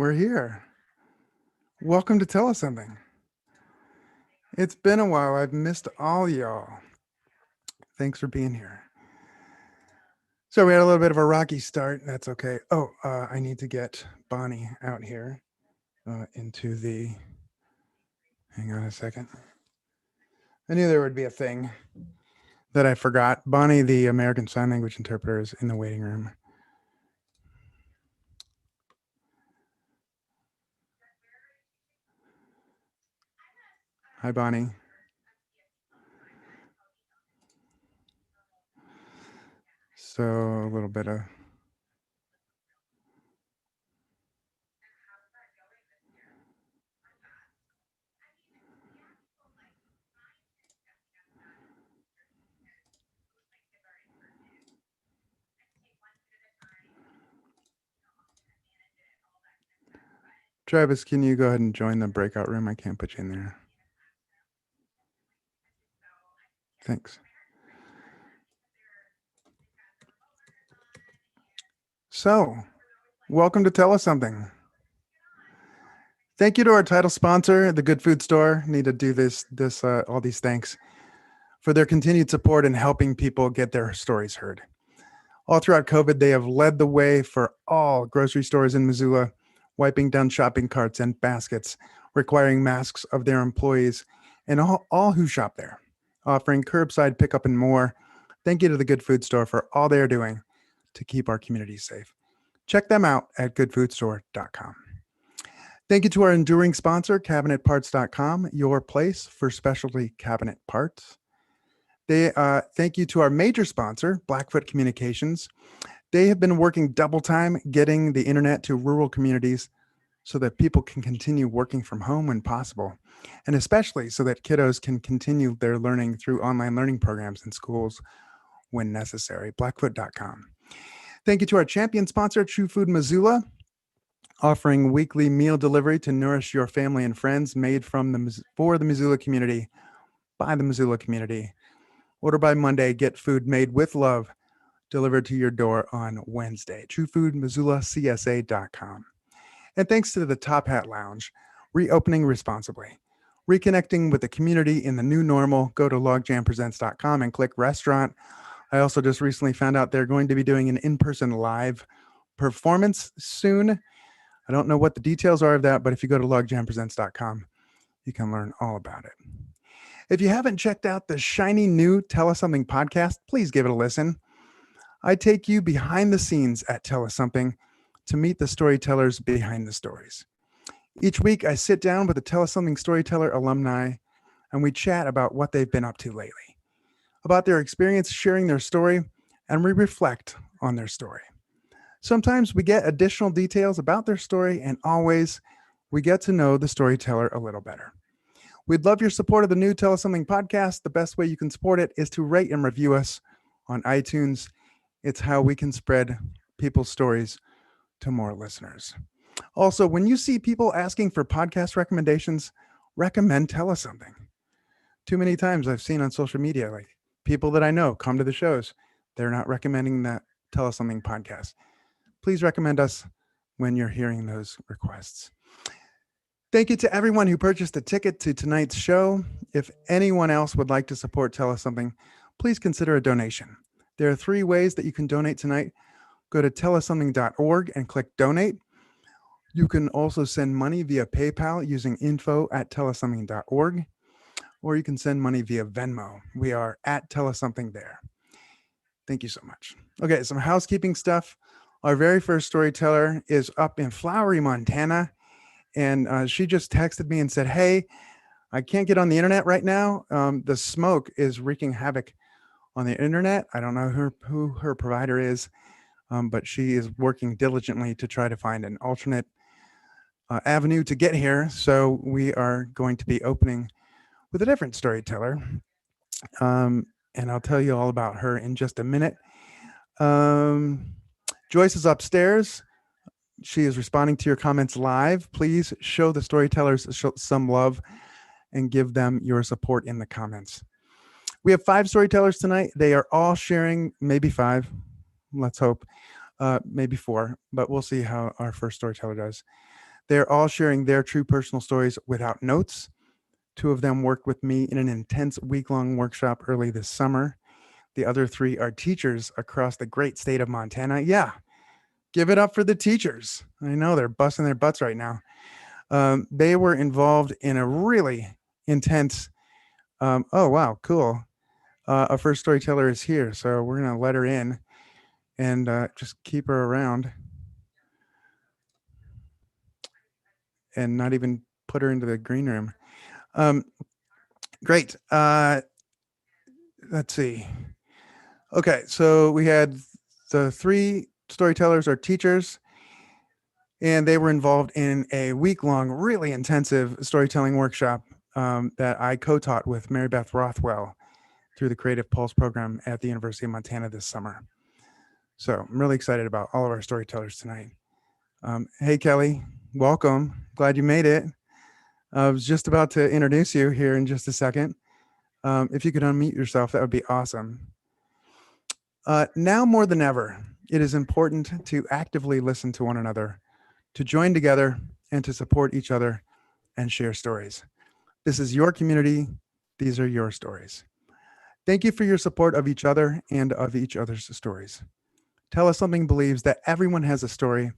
we're here. Welcome to Tell Us Something. It's been a while. I've missed all y'all. Thanks for being here. So we had a little bit of a rocky start. That's okay. I need to get Bonnie out here into the. Hang on a second. I knew there would be a thing that I forgot. Bonnie, the American Sign Language interpreter, is in the waiting room. Hi, Bonnie. So a little bit of. Travis, can you go ahead and join the breakout room? I can't put you in there. Thanks. So, welcome to Tell Us Something. Thank you to our title sponsor, the Good Food Store. Need to do all these thanks for their continued support in helping people get their stories heard. All throughout COVID, they have led the way for all grocery stores in Missoula, wiping down shopping carts and baskets, requiring masks of their employees and all who shop there, offering curbside pickup and more. Thank you to the Good Food Store for all they are doing to keep our community safe. Check them out at goodfoodstore.com. Thank you to our enduring sponsor, cabinetparts.com, your place for specialty cabinet parts. Thank you to our major sponsor, Blackfoot Communications. They have been working double time getting the internet to rural communities so that people can continue working from home when possible, and especially so that kiddos can continue their learning through online learning programs in schools when necessary. Blackfoot.com. Thank you to our champion sponsor, True Food Missoula, offering weekly meal delivery to nourish your family and friends, made for the Missoula community, by the Missoula community. Order by Monday, get food made with love, delivered to your door on Wednesday. TrueFoodMissoulaCSA.com. And thanks to the Top Hat Lounge, reopening responsibly. Reconnecting with the community in the new normal, go to logjampresents.com and click restaurant. I also just recently found out they're going to be doing an in-person live performance soon. I don't know what the details are of that, but if you go to logjampresents.com, you can learn all about it. If you haven't checked out the shiny new Tell Us Something podcast, please give it a listen. I take you behind the scenes at Tell Us Something to meet the storytellers behind the stories. Each week, I sit down with a Tell Us Something storyteller alumni, and we chat about what they've been up to lately, about their experience sharing their story, and we reflect on their story. Sometimes we get additional details about their story, and always we get to know the storyteller a little better. We'd love your support of the new Tell Us Something podcast. The best way you can support it is to rate and review us on iTunes. It's how we can spread people's stories to more listeners. Also, when you see people asking for podcast recommendations, recommend Tell Us Something. Too many times I've seen on social media, like people that I know come to the shows, they're not recommending that Tell Us Something podcast. Please recommend us when you're hearing those requests. Thank you to everyone who purchased a ticket to tonight's show. If anyone else would like to support Tell Us Something, please consider a donation. There are 3 ways that you can donate tonight. Go to tellussomething.org and click donate. You can also send money via PayPal using info@tellussomething.org, or you can send money via Venmo. We are at Tell Us Something there. Thank you so much. Okay, some housekeeping stuff. Our very first storyteller is up in Flowery, Montana, and she just texted me and said, hey, I can't get on the internet right now. The smoke is wreaking havoc on the internet. I don't know who her provider is, but she is working diligently to try to find an alternate avenue to get here. So we are going to be opening with a different storyteller. And I'll tell you all about her in just a minute. Joyce is upstairs. She is responding to your comments live. Please show the storytellers some love and give them your support in the comments. We have 5 storytellers tonight. They are all sharing, maybe 5, let's hope, maybe 4, but we'll see how our first storyteller does. They're all sharing their true personal stories without notes. Two of them worked with me in an intense week-long workshop early this summer. The other three are teachers across the great state of Montana. Yeah, give it up for the teachers. I know they're busting their butts right now. They were involved in a really intense, oh, wow, cool. Our first storyteller is here, so we're going to let her in and just keep her around and not even put her into the green room. Great. Let's see. Okay, so we had the three storytellers are teachers, and they were involved in a week-long, really intensive storytelling workshop that I co-taught with Mary Beth Rothwell through the Creative Pulse program at the University of Montana this summer. So I'm really excited about all of our storytellers tonight. Hey, Kellie, welcome. Glad you made it. I was just about to introduce you here in just a second. If you could unmute yourself, that would be awesome. Now more than ever, it is important to actively listen to one another, to join together, and to support each other and share stories. This is your community. These are your stories. Thank you for your support of each other and of each other's stories. Tell Us Something believes that everyone has a story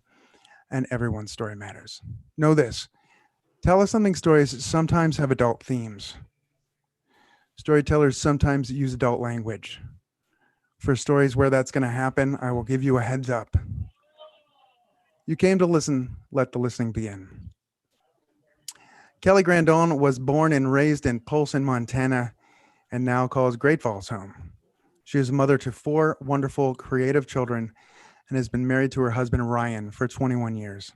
and everyone's story matters. Know this, Tell Us Something stories sometimes have adult themes. Storytellers sometimes use adult language. For stories where that's going to happen, I will give you a heads up. You came to listen, let the listening begin. Kellie Grandone was born and raised in Polson, Montana, and now calls Great Falls home. She is mother to 4 wonderful, creative children and has been married to her husband, Ryan, for 21 years.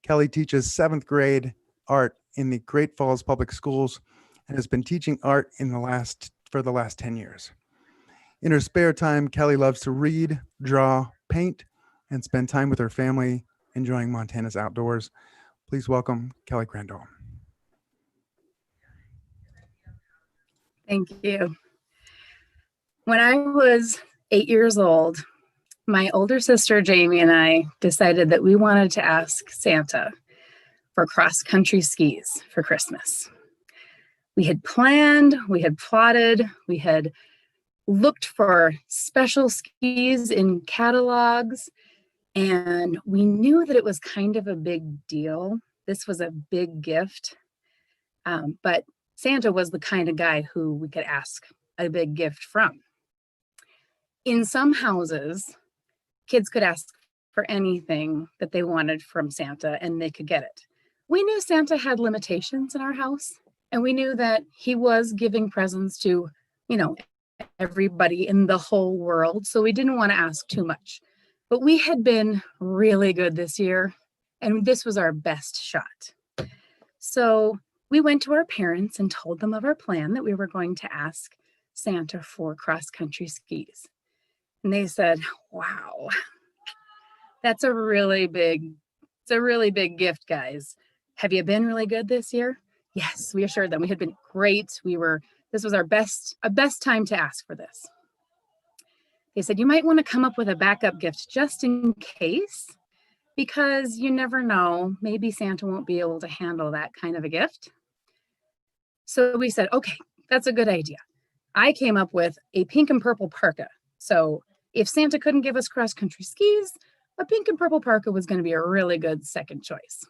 Kellie teaches 7th grade art in the Great Falls Public Schools and has been teaching art for the last 10 years. In her spare time, Kellie loves to read, draw, paint, and spend time with her family, enjoying Montana's outdoors. Please welcome Kellie Grandone. Thank you. When I was 8 years old, my older sister Jamie and I decided that we wanted to ask Santa for cross-country skis for Christmas. We had planned, we had plotted, we had looked for special skis in catalogs, and we knew that it was kind of a big deal. This was a big gift, but Santa was the kind of guy who we could ask a big gift from. In some houses, kids could ask for anything that they wanted from Santa and they could get it. We knew Santa had limitations in our house, and we knew that he was giving presents to, everybody in the whole world. So we didn't want to ask too much. But we had been really good this year, and this was our best shot. So we went to our parents and told them of our plan that we were going to ask Santa for cross-country skis. And they said, wow, that's a really big gift, guys. Have you been really good this year? Yes, we assured them we had been great. This was our best time to ask for this. They said, you might want to come up with a backup gift just in case, because you never know, maybe Santa won't be able to handle that kind of a gift. So we said, okay, that's a good idea. I came up with a pink and purple parka. So if Santa couldn't give us cross-country skis, a pink and purple parka was going to be a really good second choice.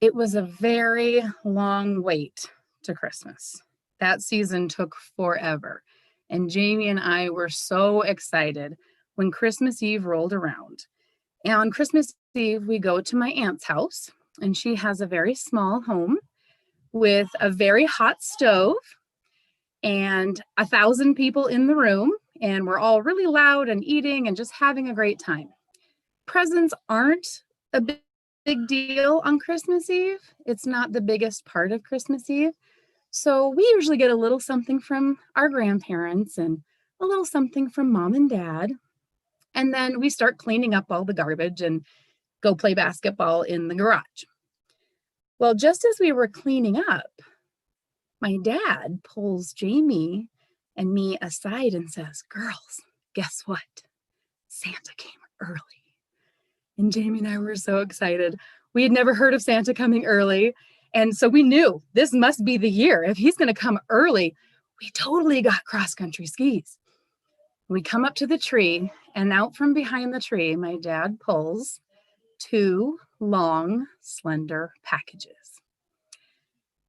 It was a very long wait to Christmas. That season took forever. And Jamie and I were so excited when Christmas Eve rolled around. And on Christmas Eve, we go to my aunt's house, and she has a very small home with a very hot stove and 1,000 people in the room. And we're all really loud and eating and just having a great time. Presents aren't a big deal on Christmas Eve. It's not the biggest part of Christmas Eve. So we usually get a little something from our grandparents and a little something from mom and dad. And then we start cleaning up all the garbage and go play basketball in the garage. Well, just as we were cleaning up, my dad pulls Jamie and me aside and says, girls, guess what? Santa came early. And Jamie and I were so excited. We had never heard of Santa coming early. And so we knew this must be the year. If he's going to come early, we totally got cross-country skis. We come up to the tree, and out from behind the tree, my dad pulls 2 long, slender packages.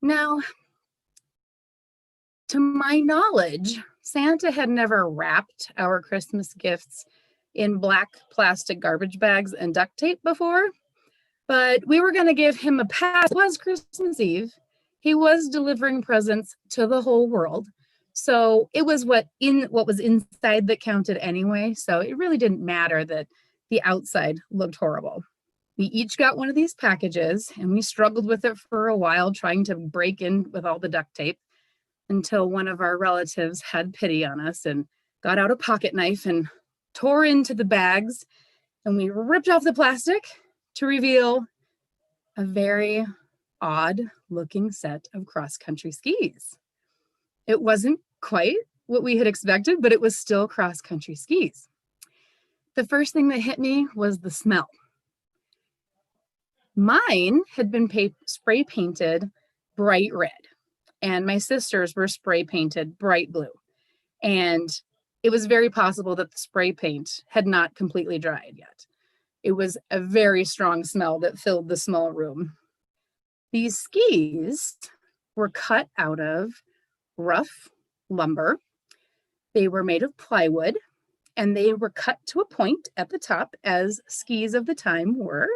Now, to my knowledge, Santa had never wrapped our Christmas gifts in black plastic garbage bags and duct tape before, but we were going to give him a pass. It was Christmas Eve. He was delivering presents to the whole world. So it was what was inside that counted anyway. So it really didn't matter that the outside looked horrible. We each got one of these packages, and we struggled with it for a while, trying to break in with all the duct tape, until one of our relatives had pity on us and got out a pocket knife and tore into the bags, and we ripped off the plastic to reveal a very odd looking set of cross-country skis. It wasn't quite what we had expected, but it was still cross-country skis. The first thing that hit me was the smell. Mine had been spray painted bright red, and my sisters were spray painted bright blue. And it was very possible that the spray paint had not completely dried yet. It was a very strong smell that filled the small room. These skis were cut out of rough lumber. They were made of plywood, and they were cut to a point at the top, as skis of the time were.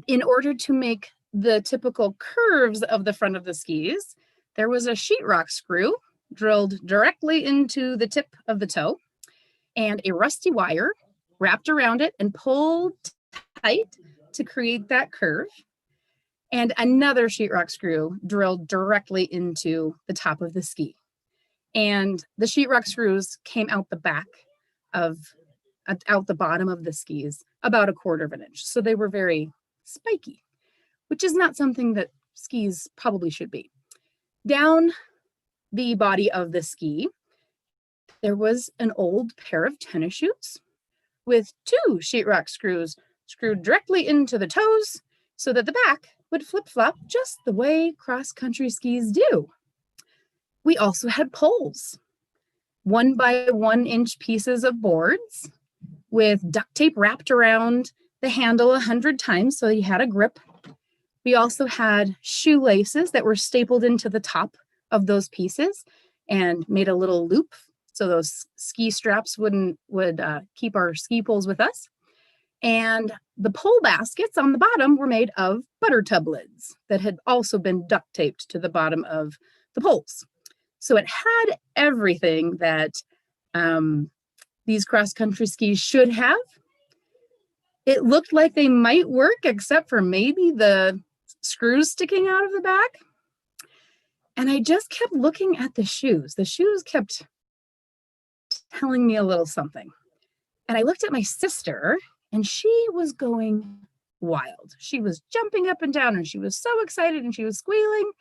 In order to make the typical curves of the front of the skis, there was a sheetrock screw drilled directly into the tip of the toe, and a rusty wire wrapped around it and pulled tight to create that curve, and another sheetrock screw drilled directly into the top of the ski. And the sheetrock screws came out the back out the bottom of the skis about 1/4 inch. So they were very spiky, which is not something that skis probably should be. Down the body of the ski, there was an old pair of tennis shoes with 2 sheetrock screws screwed directly into the toes so that the back would flip-flop just the way cross-country skis do. We also had poles, 1 by 1 inch pieces of boards with duct tape wrapped around the handle 100 times so you had a grip. We also had shoelaces that were stapled into the top of those pieces and made a little loop so those ski straps would keep our ski poles with us. And the pole baskets on the bottom were made of butter tub lids that had also been duct taped to the bottom of the poles. So it had everything that these cross-country skis should have. It looked like they might work, except for maybe the screws sticking out of the back. And I just kept looking at the shoes. The shoes kept telling me a little something. And I looked at my sister, and she was going wild. She was jumping up and down, and she was so excited, and she was squealing.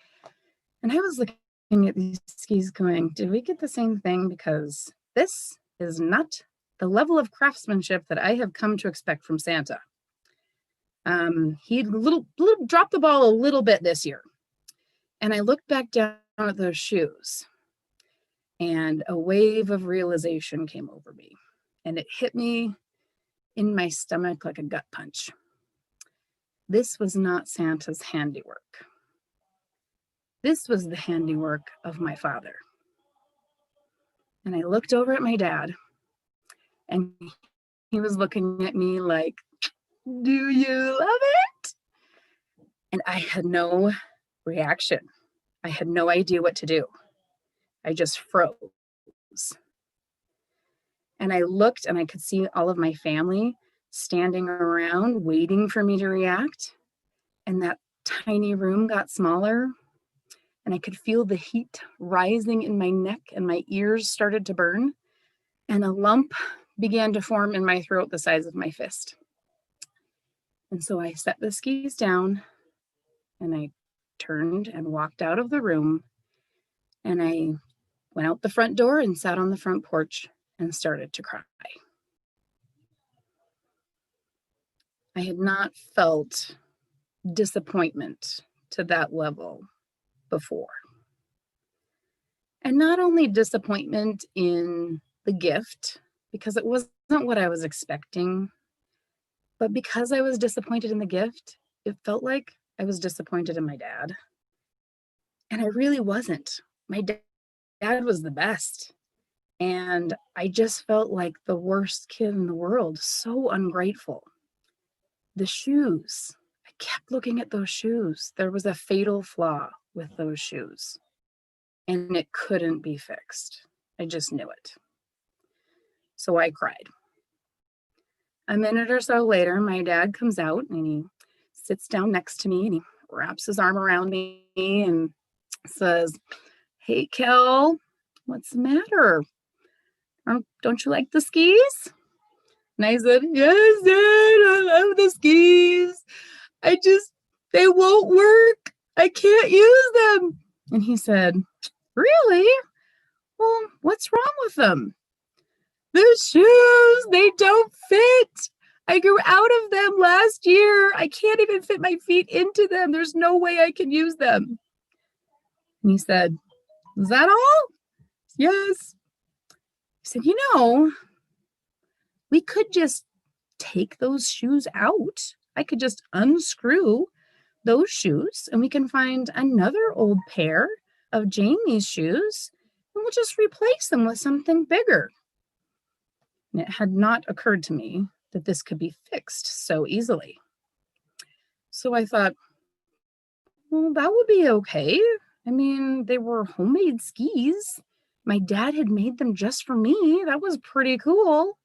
And I was looking at these skis going, did we get the same thing? Because this is not the level of craftsmanship that I have come to expect from Santa. He dropped the ball a little bit this year. And I looked back down at those shoes, and a wave of realization came over me, and it hit me in my stomach like a gut punch. This was not Santa's handiwork. This was the handiwork of my father. And I looked over at my dad, and he was looking at me like, do you love it? And I had no reaction. I had no idea what to do. I just froze. And I looked, and I could see all of my family standing around waiting for me to react. And that tiny room got smaller, and I could feel the heat rising in my neck, and my ears started to burn, and a lump began to form in my throat the size of my fist. And so I set the skis down, and I turned and walked out of the room, and I went out the front door and sat on the front porch and started to cry. I had not felt disappointment to that level before. And not only disappointment in the gift, because it wasn't what I was expecting, but because I was disappointed in the gift, it felt like I was disappointed in my dad. And I really wasn't. My dad was the best. And I just felt like the worst kid in the world, so ungrateful. The shoes, I kept looking at those shoes. There was a fatal flaw with those shoes, and it couldn't be fixed. I just knew it. So I cried. A minute or so later, my dad comes out and he sits down next to me and he wraps his arm around me and says, "Hey, Kel, what's the matter? Don't you like the skis?" And I said, "Yes, Dad, I love the skis. They won't work. I can't use them." And he said, "Really? Well, what's wrong with them?" "The shoes, they don't fit. I grew out of them last year. I can't even fit my feet into them. There's no way I can use them." And he said, "Is that all?" "Yes." He said, "We could just take those shoes out. I could just unscrew those shoes and we can find another old pair of Jamie's shoes and we'll just replace them with something bigger." And it had not occurred to me that this could be fixed so easily. So I thought, well, that would be okay. I mean, they were homemade skis. My dad had made them just for me. That was pretty cool.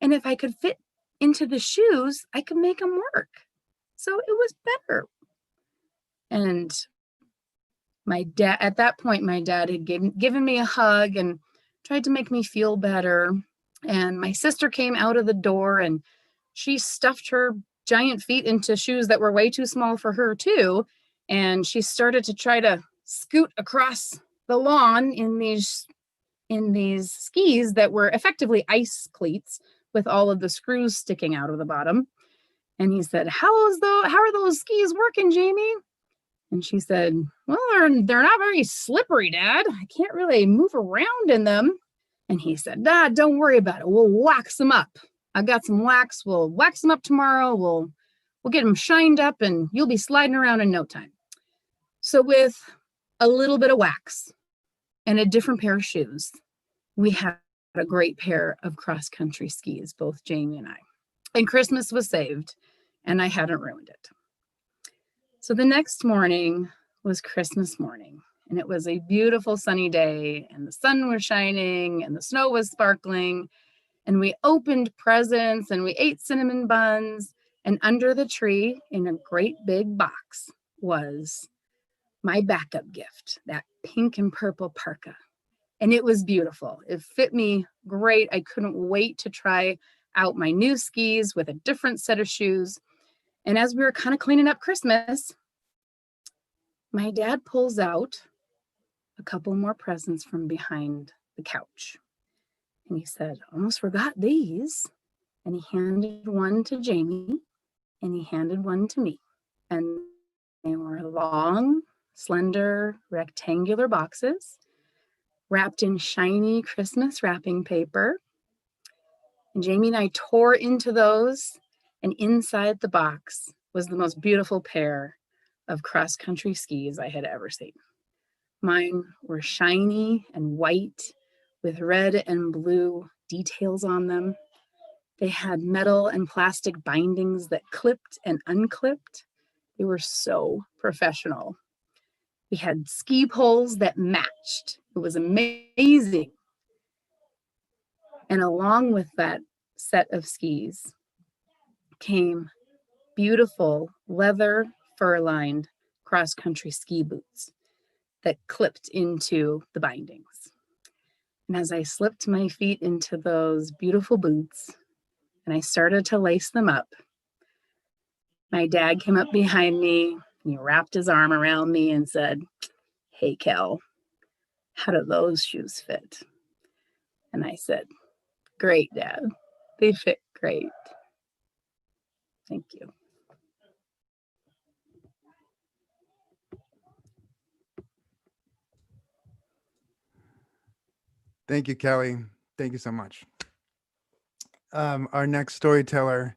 And if I could fit into the shoes, I could make them work. So it was better. And my dad, at that point, my dad had given me a hug and tried to make me feel better. And my sister came out of the door and she stuffed her giant feet into shoes that were way too small for her too. And she started to try to scoot across the lawn in these skis that were effectively ice cleats with all of the screws sticking out of the bottom. And he said, how are those skis working, Jamie?" And she said, "Well, they're not very slippery, Dad. I can't really move around in them." And he said, "Dad, don't worry about it. We'll wax them up. I've got some wax. We'll wax them up tomorrow. We'll get them shined up and you'll be sliding around in no time." So with a little bit of wax and a different pair of shoes, we had a great pair of cross-country skis, both Jamie and I. And Christmas was saved, and I hadn't ruined it. So the next morning was Christmas morning, and it was a beautiful sunny day, and the sun was shining, and the snow was sparkling, and we opened presents, and we ate cinnamon buns, and under the tree in a great big box was my backup gift, that pink and purple parka. And it was beautiful. It fit me great. I couldn't wait to try out my new skis with a different set of shoes. And as we were kind of cleaning up Christmas, my dad pulls out a couple more presents from behind the couch. And he said, "Almost forgot these." And he handed one to Jamie and he handed one to me. And they were long, slender, rectangular boxes wrapped in shiny Christmas wrapping paper. And Jamie and I tore into those, and inside the box was the most beautiful pair of cross-country skis I had ever seen. Mine were shiny and white with red and blue details on them. They had metal and plastic bindings that clipped and unclipped. They were so professional. We had ski poles that matched. It was amazing. And along with that set of skis came beautiful leather fur-lined cross-country ski boots that clipped into the bindings. And as I slipped my feet into those beautiful boots and I started to lace them up, my dad came up behind me and he wrapped his arm around me and said, "Hey, Kel, how do those shoes fit?" And I said, "Great, Dad. They fit great." Thank you. Thank you, Kelly. Thank you so much. Our next storyteller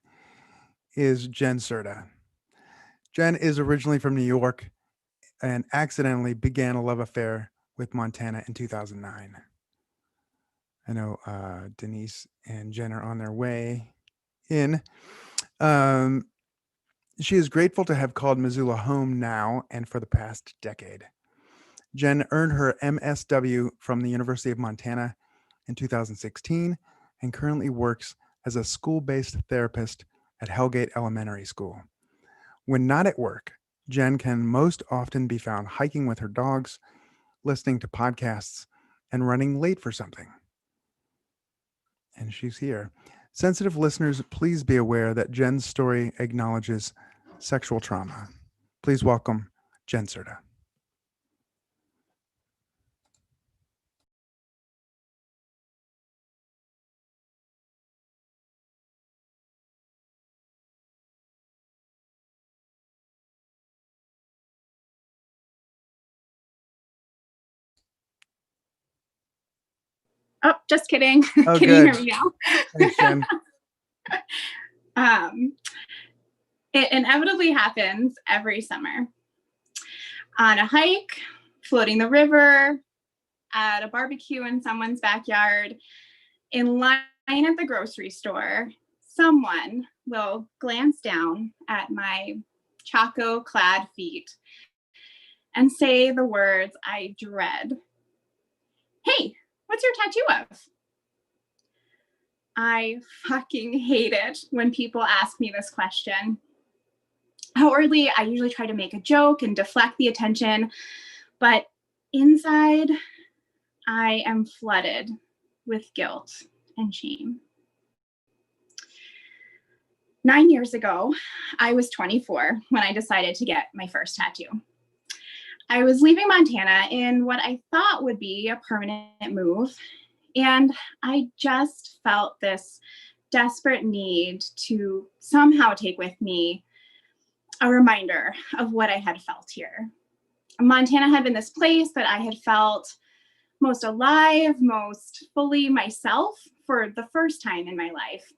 is Jen Certa. Jen is originally from New York and accidentally began a love affair with Montana in 2009. I know Denise and Jen are on their way in. She is grateful to have called Missoula home now and for the past decade. Jen earned her MSW from the University of Montana in 2016 and currently works as a school-based therapist at Hellgate Elementary School. When not at work, Jen can most often be found hiking with her dogs, listening to podcasts, and running late for something. And she's here. Sensitive listeners, please be aware that Jen's story acknowledges sexual trauma. Please welcome Jen Certa. Oh, just kidding. Oh, Can good. you hear me now? Thanks, Jen. It inevitably happens every summer. On a hike, floating the river, at a barbecue in someone's backyard, in line at the grocery store, someone will glance down at my Chaco-clad feet and say the words I dread. Hey, what's your tattoo of? I fucking hate it when people ask me this question. Outwardly, I usually try to make a joke and deflect the attention, but inside, I am flooded with guilt and shame. 9 years ago, I was 24 when I decided to get my first tattoo. I was leaving Montana in what I thought would be a permanent move, and I just felt this desperate need to somehow take with me a reminder of what I had felt here. Montana had been this place that I had felt most alive, most fully myself for the first time in my life.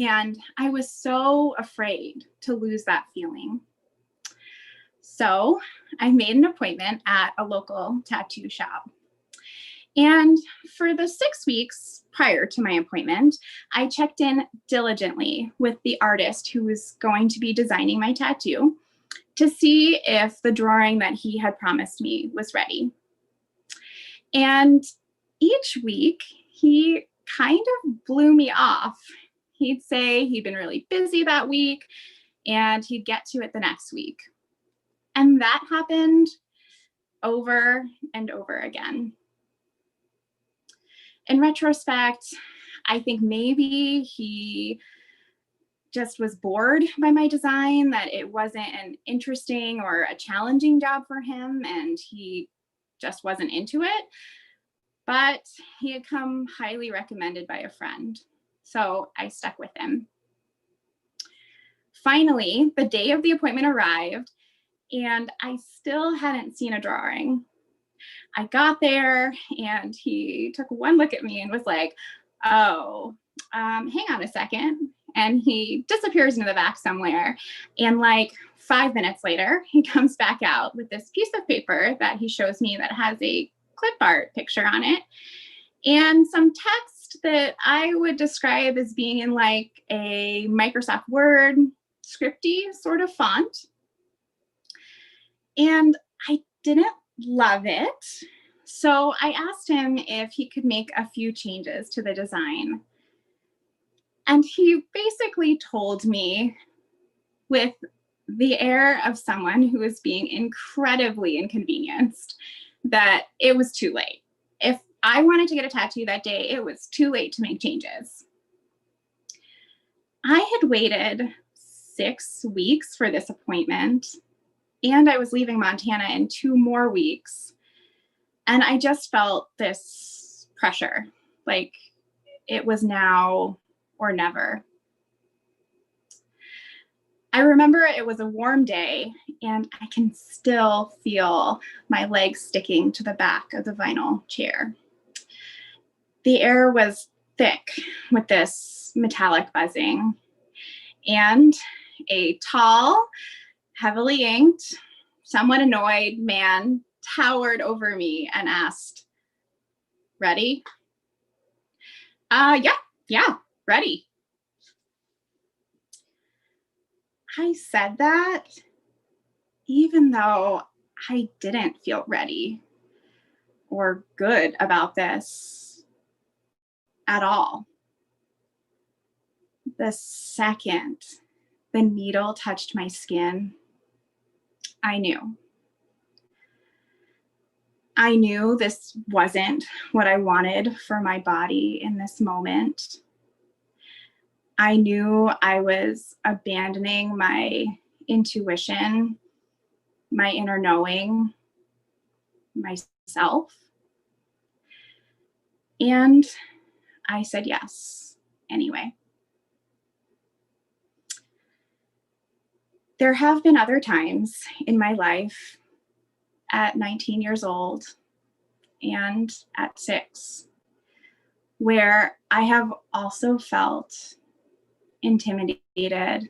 And I was so afraid to lose that feeling. So I made an appointment at a local tattoo shop. And for the 6 weeks prior to my appointment, I checked in diligently with the artist who was going to be designing my tattoo to see if the drawing that he had promised me was ready. And each week, he kind of blew me off. He'd say he'd been really busy that week and he'd get to it the next week. And that happened over and over again. In retrospect, I think maybe he just was bored by my design, that it wasn't an interesting or a challenging job for him, and he just wasn't into it. But he had come highly recommended by a friend, so I stuck with him. Finally, the day of the appointment arrived, and I still hadn't seen a drawing. I got there and he took one look at me and was like, oh, hang on a second. And he disappears into the back somewhere. And like 5 minutes later, he comes back out with this piece of paper that he shows me that has a clip art picture on it and some text that I would describe as being in like a Microsoft Word scripty sort of font. And I didn't love it. So I asked him if he could make a few changes to the design. And he basically told me, with the air of someone who was being incredibly inconvenienced, that it was too late. If I wanted to get a tattoo that day, it was too late to make changes. I had waited 6 weeks for this appointment, and I was leaving Montana in 2 more weeks. And I just felt this pressure, like it was now or never. I remember it was a warm day, and I can still feel my legs sticking to the back of the vinyl chair. The air was thick with this metallic buzzing, and a tall, heavily inked, somewhat annoyed man towered over me and asked, "Ready?" Yeah, ready. I said that even though I didn't feel ready or good about this at all. The second the needle touched my skin, I knew. I knew this wasn't what I wanted for my body in this moment. I knew I was abandoning my intuition, my inner knowing, myself. And I said yes anyway. There have been other times in my life at 19 years old and at 6 where I have also felt intimidated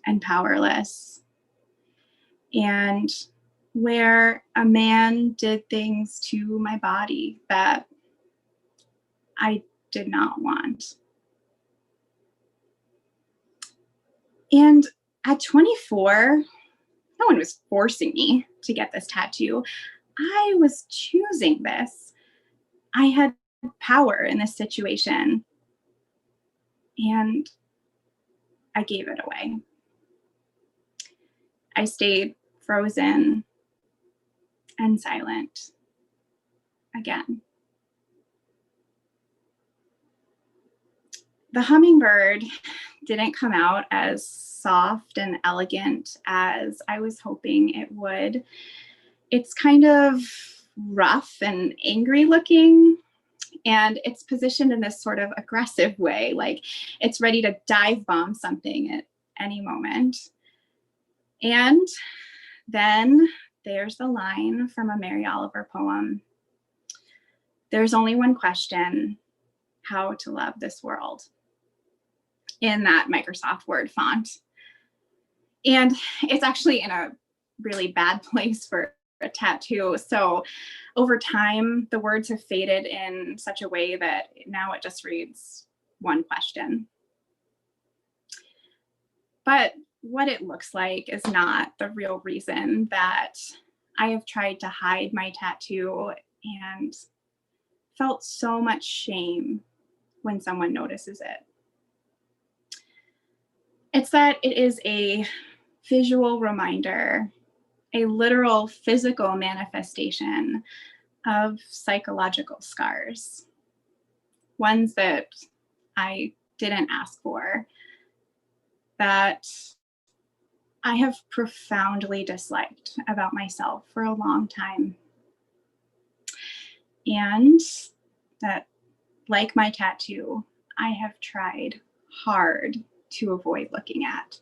and powerless, and where a man did things to my body that I did not want. And at 24, no one was forcing me to get this tattoo. I was choosing this. I had power in this situation, and I gave it away. I stayed frozen and silent again. The hummingbird didn't come out as soft and elegant as I was hoping it would. It's kind of rough and angry looking, and it's positioned in this sort of aggressive way, like it's ready to dive bomb something at any moment. And then there's the line from a Mary Oliver poem: "There's only one question, how to love this world," in that Microsoft Word font. And it's actually in a really bad place for a tattoo. So over time, the words have faded in such a way that now it just reads one question. But what it looks like is not the real reason that I have tried to hide my tattoo and felt so much shame when someone notices it. It's that it is a visual reminder, a literal physical manifestation of psychological scars, ones that I didn't ask for, that I have profoundly disliked about myself for a long time. And that, like my tattoo, I have tried hard to avoid looking at.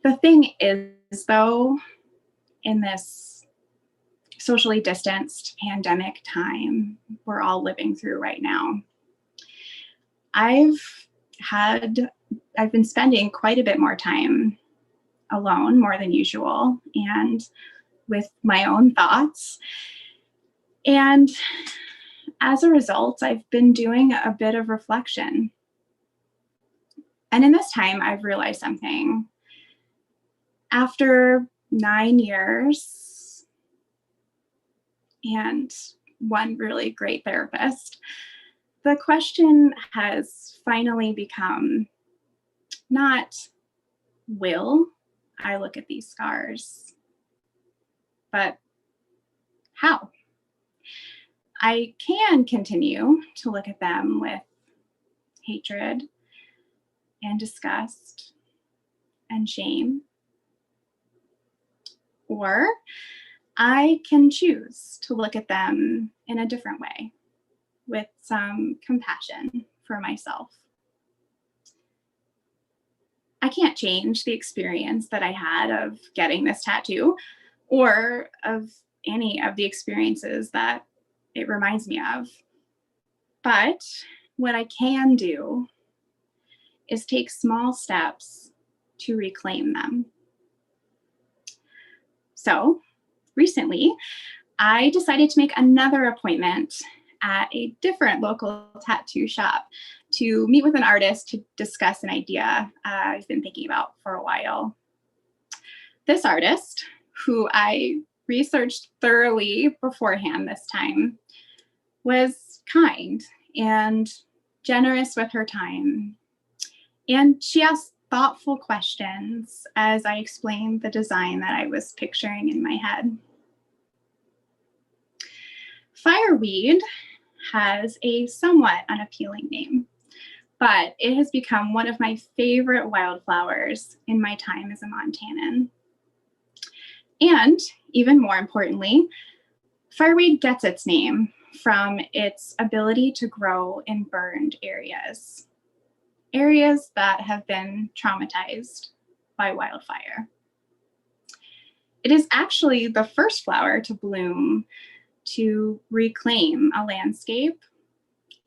The thing is, though, in this socially distanced pandemic time we're all living through right now, I've been spending quite a bit more time alone, more than usual, and with my own thoughts. And as a result, I've been doing a bit of reflection. And in this time, I've realized something. After 9 years and one really great therapist, the question has finally become not, will I look at these scars, but how? I can continue to look at them with hatred and disgust and shame, or I can choose to look at them in a different way with some compassion for myself. I can't change the experience that I had of getting this tattoo or of any of the experiences that it reminds me of. But what I can do is take small steps to reclaim them. So recently, I decided to make another appointment at a different local tattoo shop to meet with an artist to discuss an idea I've been thinking about for a while. This artist, who I researched thoroughly beforehand this time, was kind and generous with her time. And she asked thoughtful questions as I explained the design that I was picturing in my head. Fireweed has a somewhat unappealing name, but it has become one of my favorite wildflowers in my time as a Montanan. And even more importantly, fireweed gets its name from its ability to grow in burned areas that have been traumatized by wildfire. It is actually the first flower to bloom to reclaim a landscape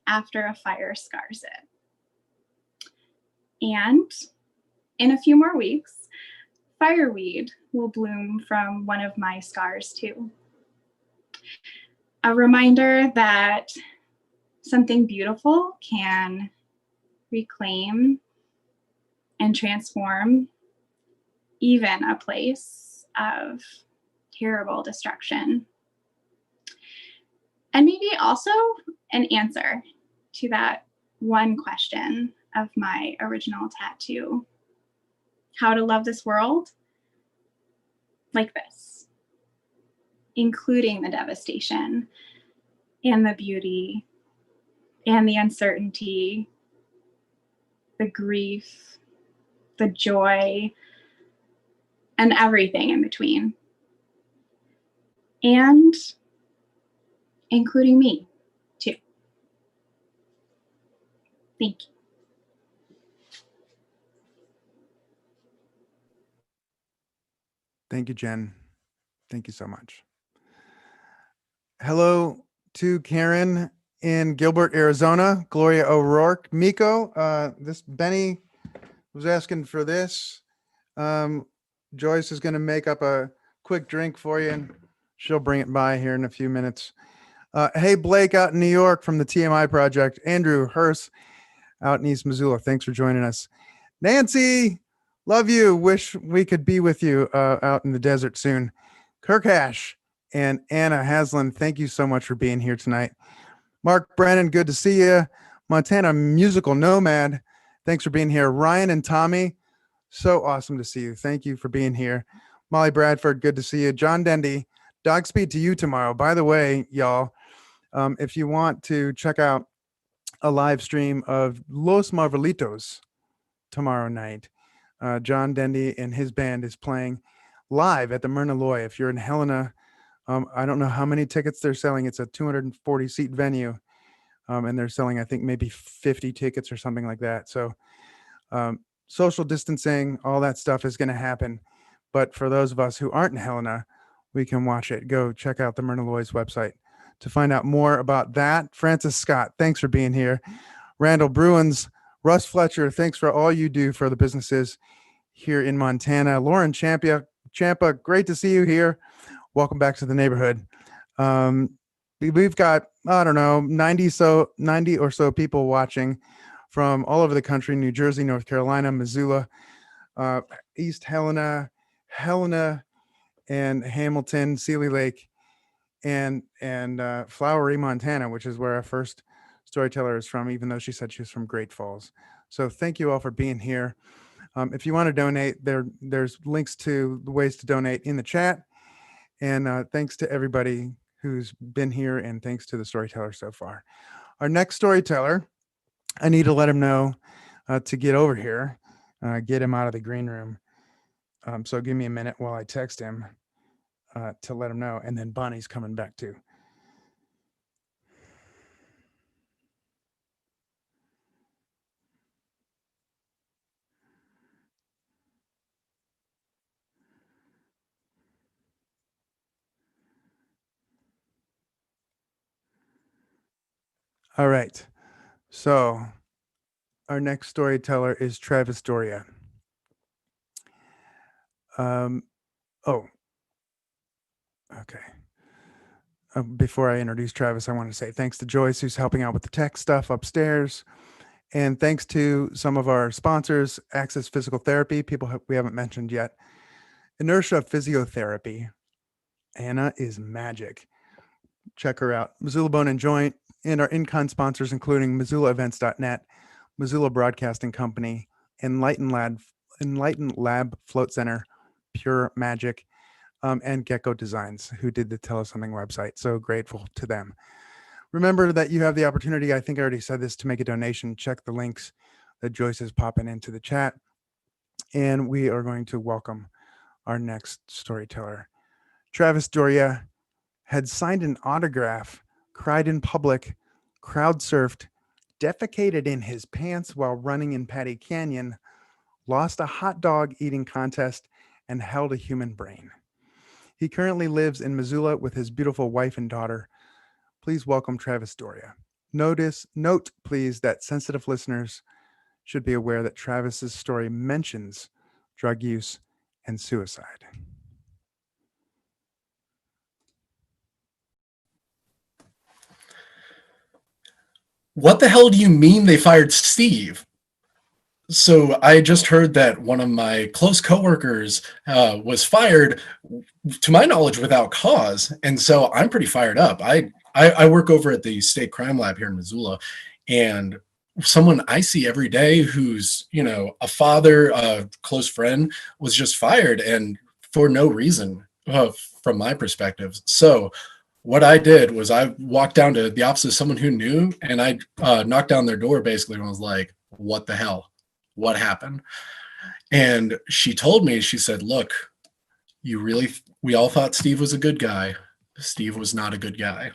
after a fire scars it. And in a few more weeks, fireweed will bloom from one of my scars too. A reminder that something beautiful can reclaim and transform even a place of terrible destruction. And maybe also an answer to that one question of my original tattoo: how to love this world like this, including the devastation and the beauty and the uncertainty, the grief, the joy, and everything in between. And including me, too. Thank you. Thank you, Jen. Thank you so much. Hello to Karen in Gilbert, Arizona, Gloria O'Rourke, Miko. This Benny was asking for this. Joyce is going to make up a quick drink for you, and she'll bring it by here in a few minutes. Hey, Blake out in New York from the TMI Project. Andrew Hurst out in East Missoula. Thanks for joining us. Nancy, love you. Wish we could be with you out in the desert soon. Kirk Hash and Anna Haslam, thank you so much for being here tonight. Mark Brennan, good to see you. Montana Musical Nomad, thanks for being here. Ryan and Tommy, so awesome to see you. Thank you for being here. Molly Bradford, good to see you. John Dendy, dog speed to you tomorrow. By the way, y'all, if you want to check out a live stream of Los Marvelitos tomorrow night, John Dendy and his band is playing live at the Myrna Loy. If you're in Helena, I don't know how many tickets they're selling. It's a 240 seat venue. And they're selling, I think, maybe 50 tickets or something like that. So social distancing, all that stuff is going to happen. But for those of us who aren't in Helena, we can watch it. Go check out the Myrna Loy's website to find out more about that. Francis Scott, thanks for being here. Randall Bruins, Russ Fletcher, thanks for all you do for the businesses here in Montana. Lauren Champa, great to see you here. Welcome back to the neighborhood. We've got, I don't know, 90 or so people watching from all over the country: New Jersey, North Carolina, Missoula, East Helena, and Hamilton, Sealy Lake, and Flowery, Montana, which is where our first storyteller is from, even though she said she was from Great Falls. So thank you all for being here. If you want to donate, there's links to the ways to donate in the chat. And thanks to everybody who's been here, and thanks to the storyteller so far. Our next storyteller, I need to let him know to get over here, get him out of the green room. So give me a minute while I text him to let him know. And then Bonnie's coming back too. All right. So our next storyteller is Travis Doria. Oh, okay. Before I introduce Travis, I want to say thanks to Joyce, who's helping out with the tech stuff upstairs. And thanks to some of our sponsors, Access Physical Therapy, people we haven't mentioned yet. Inertia Physiotherapy. Anna is magic. Check her out. Missoula Bone and Joint, and our in-kind sponsors, including MissoulaEvents.net, Missoula Broadcasting Company, Enlighten Lab Float Center, Pure Magic, and Gecko Designs, who did the Tell Us Something website. So grateful to them. Remember that you have the opportunity, I think I already said this, to make a donation. Check the links that Joyce is popping into the chat. And we are going to welcome our next storyteller. Travis Doria had signed an autograph, cried in public, crowd surfed, defecated in his pants while running in Patty Canyon, lost a hot dog eating contest, and held a human brain. He currently lives in Missoula with his beautiful wife and daughter. Please welcome Travis Doria. Note, please, that sensitive listeners should be aware that Travis's story mentions drug use and suicide. What the hell do you mean they fired Steve? So I just heard that one of my close coworkers was fired, to my knowledge, without cause. And so I'm pretty fired up. I work over at the state crime lab here in Missoula, and someone I see every day who's, a father, a close friend, was just fired, and for no reason, from my perspective. So what I did was I walked down to the office of someone who knew, and I knocked down their door basically and was like, what the hell? What happened? And she told me, she said, look, we all thought Steve was a good guy. Steve was not a good guy.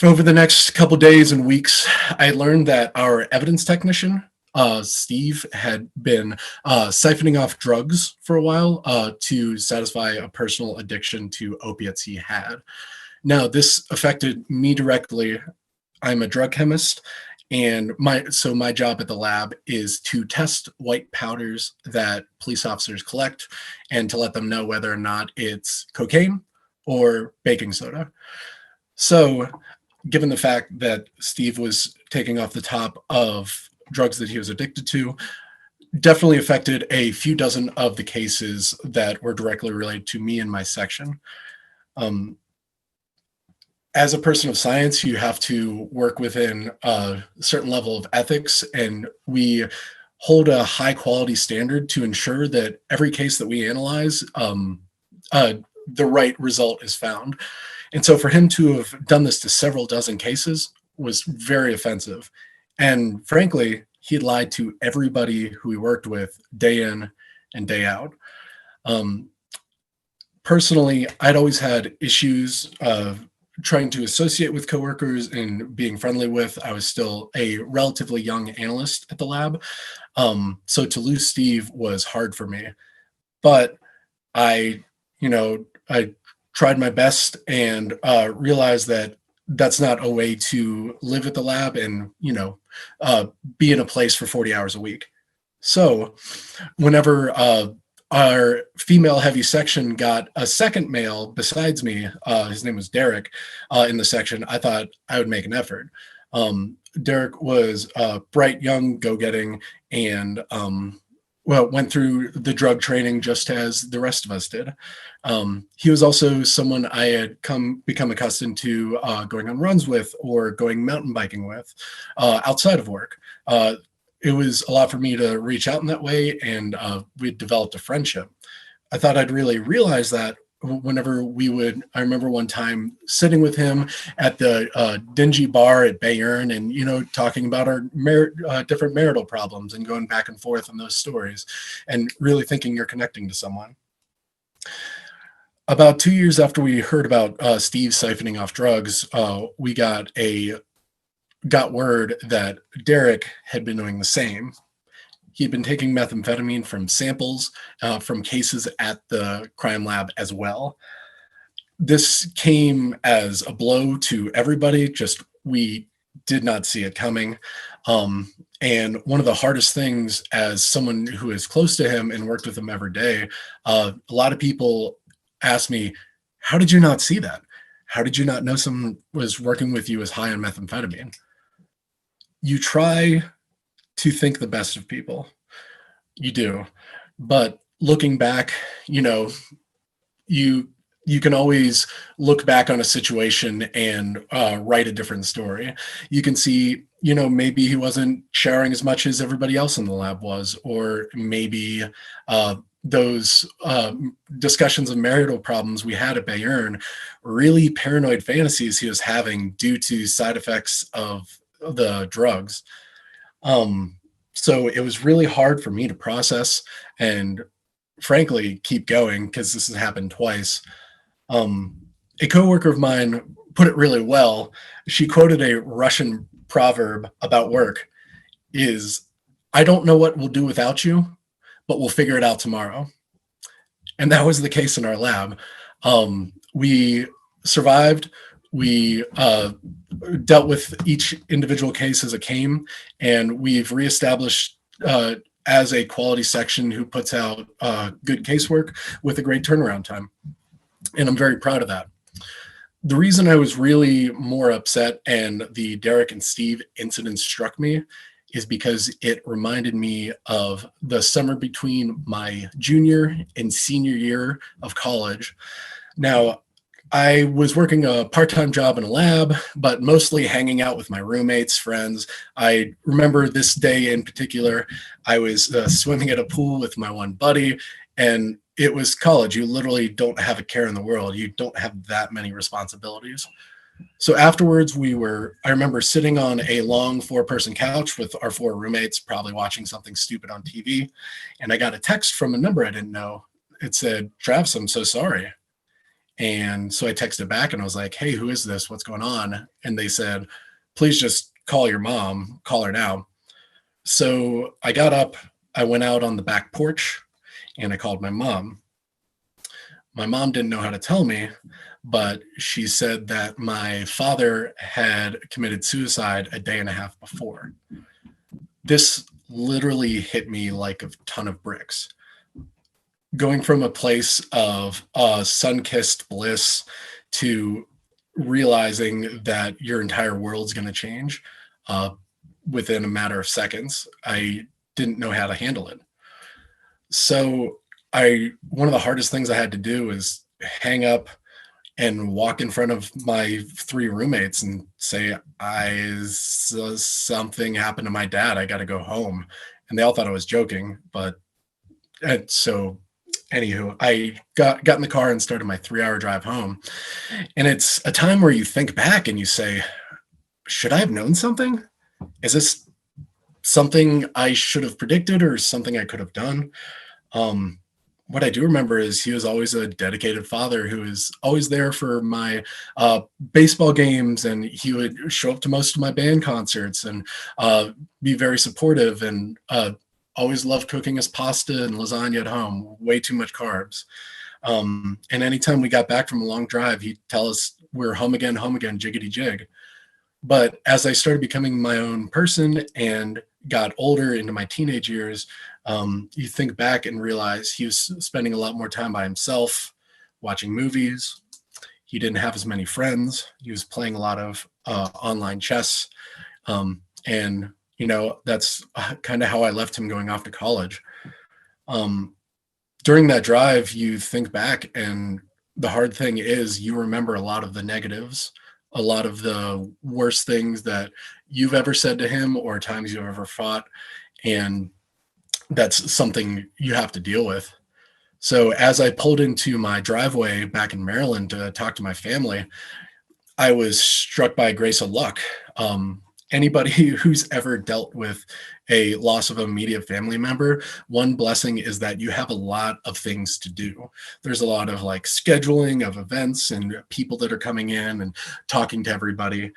Over the next couple days and weeks, I learned that our evidence technician, Steve, had been siphoning off drugs for a while to satisfy a personal addiction to opiates he had. Now, this affected me directly. I'm a drug chemist, and my job at the lab is to test white powders that police officers collect and to let them know whether or not it's cocaine or baking soda. So, given the fact that Steve was taking off the top of drugs that he was addicted to, definitely affected a few dozen of the cases that were directly related to me and my section. As a person of science, you have to work within a certain level of ethics, and we hold a high quality standard to ensure that every case that we analyze, the right result is found. And so for him to have done this to several dozen cases was very offensive. And frankly, he lied to everybody who he worked with day in and day out. Personally, I'd always had issues trying to associate with coworkers and being friendly with. I was still a relatively young analyst at the lab. So to lose Steve was hard for me. But I tried my best and realized that that's not a way to live at the lab and, be in a place for 40 hours a week. So whenever our female heavy section got a second male besides me, his name was Derek, in the section, I thought I would make an effort. Derek was bright, young, go-getting, and went through the drug training just as the rest of us did. He was also someone I had become accustomed to going on runs with or going mountain biking with outside of work. It was a lot for me to reach out in that way, and we developed a friendship. I thought I'd really realize that whenever I remember one time sitting with him at the dingy bar at Bayern and, talking about our different marital problems and going back and forth on those stories and really thinking you're connecting to someone. About 2 years after we heard about Steve siphoning off drugs, we got word that Derek had been doing the same. He'd been taking methamphetamine from samples from cases at the crime lab as well. This came as a blow to everybody, just we did not see it coming. And one of the hardest things, as someone who is close to him and worked with him every day, a lot of people ask me, how did you not see that? How did you not know someone was working with you as high on methamphetamine? You try to think the best of people. You do. But looking back, you can always look back on a situation and write a different story. You can see, maybe he wasn't sharing as much as everybody else in the lab was, or maybe those discussions of marital problems we had at Bayern were really paranoid fantasies he was having due to side effects of the drugs. So it was really hard for me to process and frankly keep going, because this has happened twice. A coworker of mine put it really well. She quoted a Russian proverb about work is, I don't know what we'll do without you, but we'll figure it out tomorrow. And that was the case in our lab. We survived. We dealt with each individual case as it came, and we've reestablished as a quality section who puts out good casework with a great turnaround time. And I'm very proud of that. The reason I was really more upset and the Derek and Steve incident struck me is because it reminded me of the summer between my junior and senior year of college. Now, I was working a part-time job in a lab, but mostly hanging out with my roommates, friends. I remember this day in particular, I was swimming at a pool with my one buddy, and it was college. You literally don't have a care in the world. You don't have that many responsibilities. So afterwards, I remember sitting on a long 4-person couch with our 4 roommates, probably watching something stupid on TV. And I got a text from a number I didn't know. It said, Travis, I'm so sorry. And so I texted back and I was like, hey, who is this? What's going on? And they said, please just call your mom, call her now. So I got up, I went out on the back porch and I called my mom. My mom didn't know how to tell me, but she said that my father had committed suicide a day and a half before. This literally hit me like a ton of bricks. Going from a place of sun-kissed bliss to realizing that your entire world's going to change within a matter of seconds, I didn't know how to handle it. So one of the hardest things I had to do is hang up and walk in front of my 3 roommates and say, something happened to my dad. I got to go home. And they all thought I was joking. So anywho, I got in the car and started my 3-hour drive home. And it's a time where you think back and you say, should I have known something? Is this something I should have predicted or something I could have done? What I do remember is he was always a dedicated father who was always there for my baseball games, and he would show up to most of my band concerts and be very supportive, and always loved cooking us pasta and lasagna at home, way too much carbs. And anytime we got back from a long drive, he'd tell us we're home again, jiggity jig. But as I started becoming my own person and got older into my teenage years, you think back and realize he was spending a lot more time by himself, watching movies. He didn't have as many friends. He was playing a lot of online chess. And, that's kind of how I left him going off to college. During that drive, you think back, and the hard thing is you remember a lot of the negatives, a lot of the worst things that you've ever said to him or times you've ever fought. And that's something you have to deal with. So as I pulled into my driveway back in Maryland to talk to my family, I was struck by a grace of luck. Anybody who's ever dealt with a loss of an immediate family member, one blessing is that you have a lot of things to do. There's a lot of scheduling of events and people that are coming in and talking to everybody.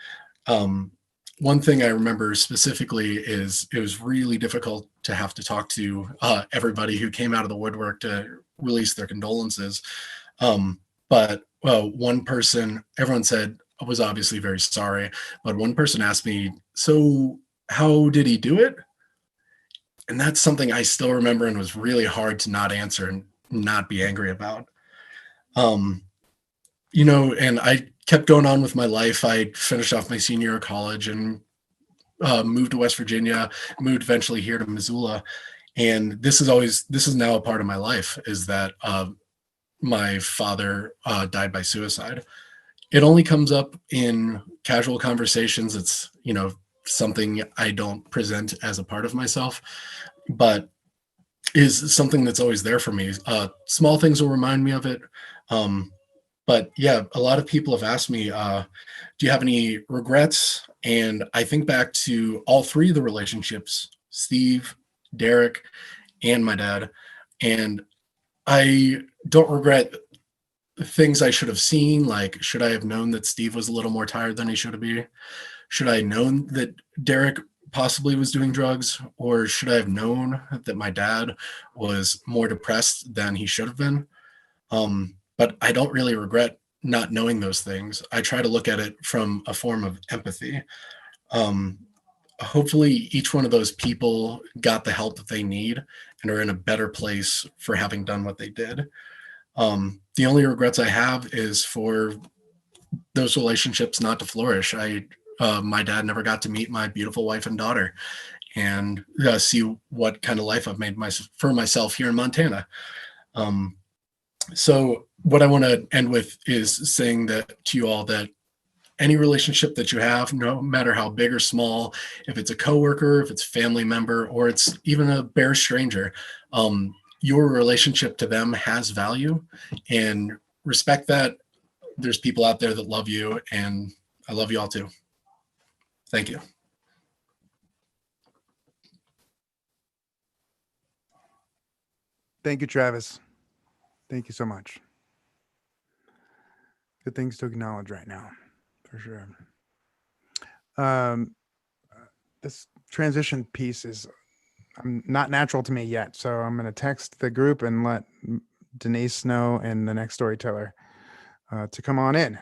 One thing I remember specifically is it was really difficult to have to talk to everybody who came out of the woodwork to release their condolences. But one person, everyone said, was obviously very sorry. But one person asked me, so how did he do it? And that's something I still remember and was really hard to not answer and not be angry about. And I kept going on with my life. I finished off my senior year of college and moved to West Virginia, moved eventually here to Missoula. And this is now a part of my life, is that my father died by suicide. It only comes up in casual conversations. It's, something I don't present as a part of myself, but is something that's always there for me. Small things will remind me of it. But yeah, a lot of people have asked me, do you have any regrets? And I think back to all three of the relationships, Steve, Derek, and my dad. And I don't regret things I should have seen. Like, should I have known that Steve was a little more tired than he should have been? Should I have known that Derek possibly was doing drugs? Or should I have known that my dad was more depressed than he should have been? But I don't really regret not knowing those things. I try to look at it from a form of empathy. Hopefully each one of those people got the help that they need and are in a better place for having done what they did. The only regrets I have is for those relationships not to flourish. My dad never got to meet my beautiful wife and daughter and see what kind of life I've made for myself here in Montana. So what I want to end with is saying that to you all, that any relationship that you have, no matter how big or small, if it's a coworker, if it's a family member, or it's even a bare stranger, your relationship to them has value, and respect that. There's people out there that love you, and I love you all too. Thank you. Thank you, Travis. Thank you so much. Good things to acknowledge right now, for sure. This transition piece is not natural to me yet, so I'm going to text the group and let Denise know and the next storyteller to come on in.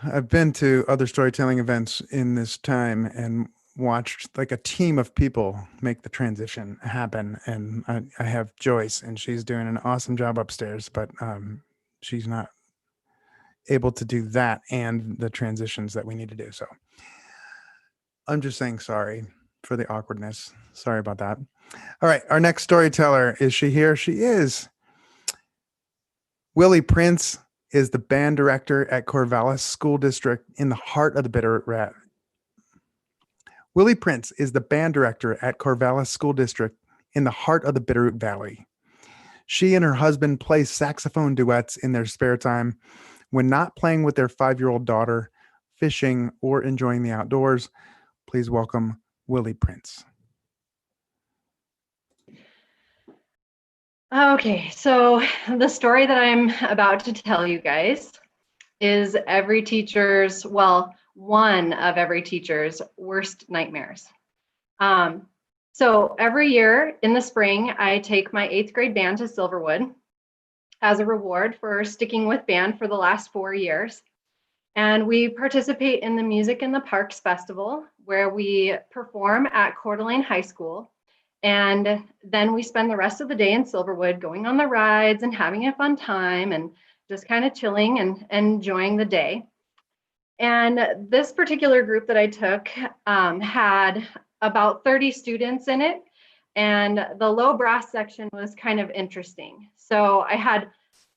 I've been to other storytelling events in this time and watched like a team of people make the transition happen. And I have Joyce, and she's doing an awesome job upstairs, but she's not able to do that and the transitions that we need to do. So I'm just saying sorry for the awkwardness. Sorry about that. All right. Our next storyteller, is she here? She is. Willie Prince is the band director at Corvallis School District in the heart of the Bitterroot Valley. Willie Prince is the band director at Corvallis School District in the heart of the Bitterroot Valley. She and her husband play saxophone duets in their spare time when not playing with their 5-year-old daughter, fishing, or enjoying the outdoors. Please welcome Willie Prince. Okay, so the story that I'm about to tell you guys is one of every teacher's worst nightmares. So every year in the spring, I take my 8th grade band to Silverwood as a reward for sticking with band for the last 4 years. And we participate in the Music in the Parks Festival, where we perform at Coeur d'Alene High School. And then we spend the rest of the day in Silverwood going on the rides and having a fun time and just kind of chilling and enjoying the day. And this particular group that I took had about 30 students in it. And the low brass section was kind of interesting. So I had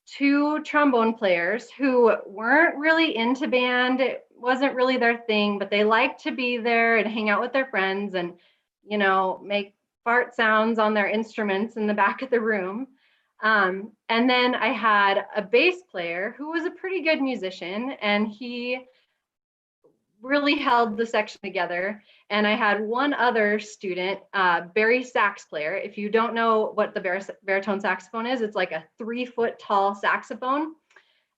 2 trombone players who weren't really into band. It wasn't really their thing, but they liked to be there and hang out with their friends and, make fart sounds on their instruments in the back of the room. And then I had a bass player who was a pretty good musician, and he really held the section together. And I had one other student, Barry sax player. If you don't know what the baritone saxophone is, it's like a 3-foot tall saxophone.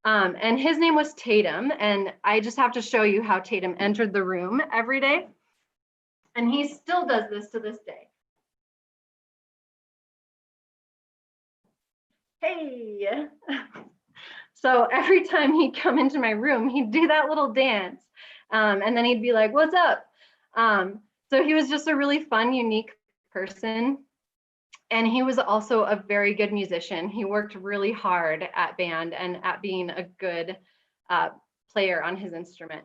And his name was Tatum. And I just have to show you how Tatum entered the room every day. And he still does this to this day. Hey. So every time he'd come into my room, he'd do that little dance. And then he'd be like, what's up? So he was just a really fun, unique person. And he was also a very good musician. He worked really hard at band and at being a good player on his instrument.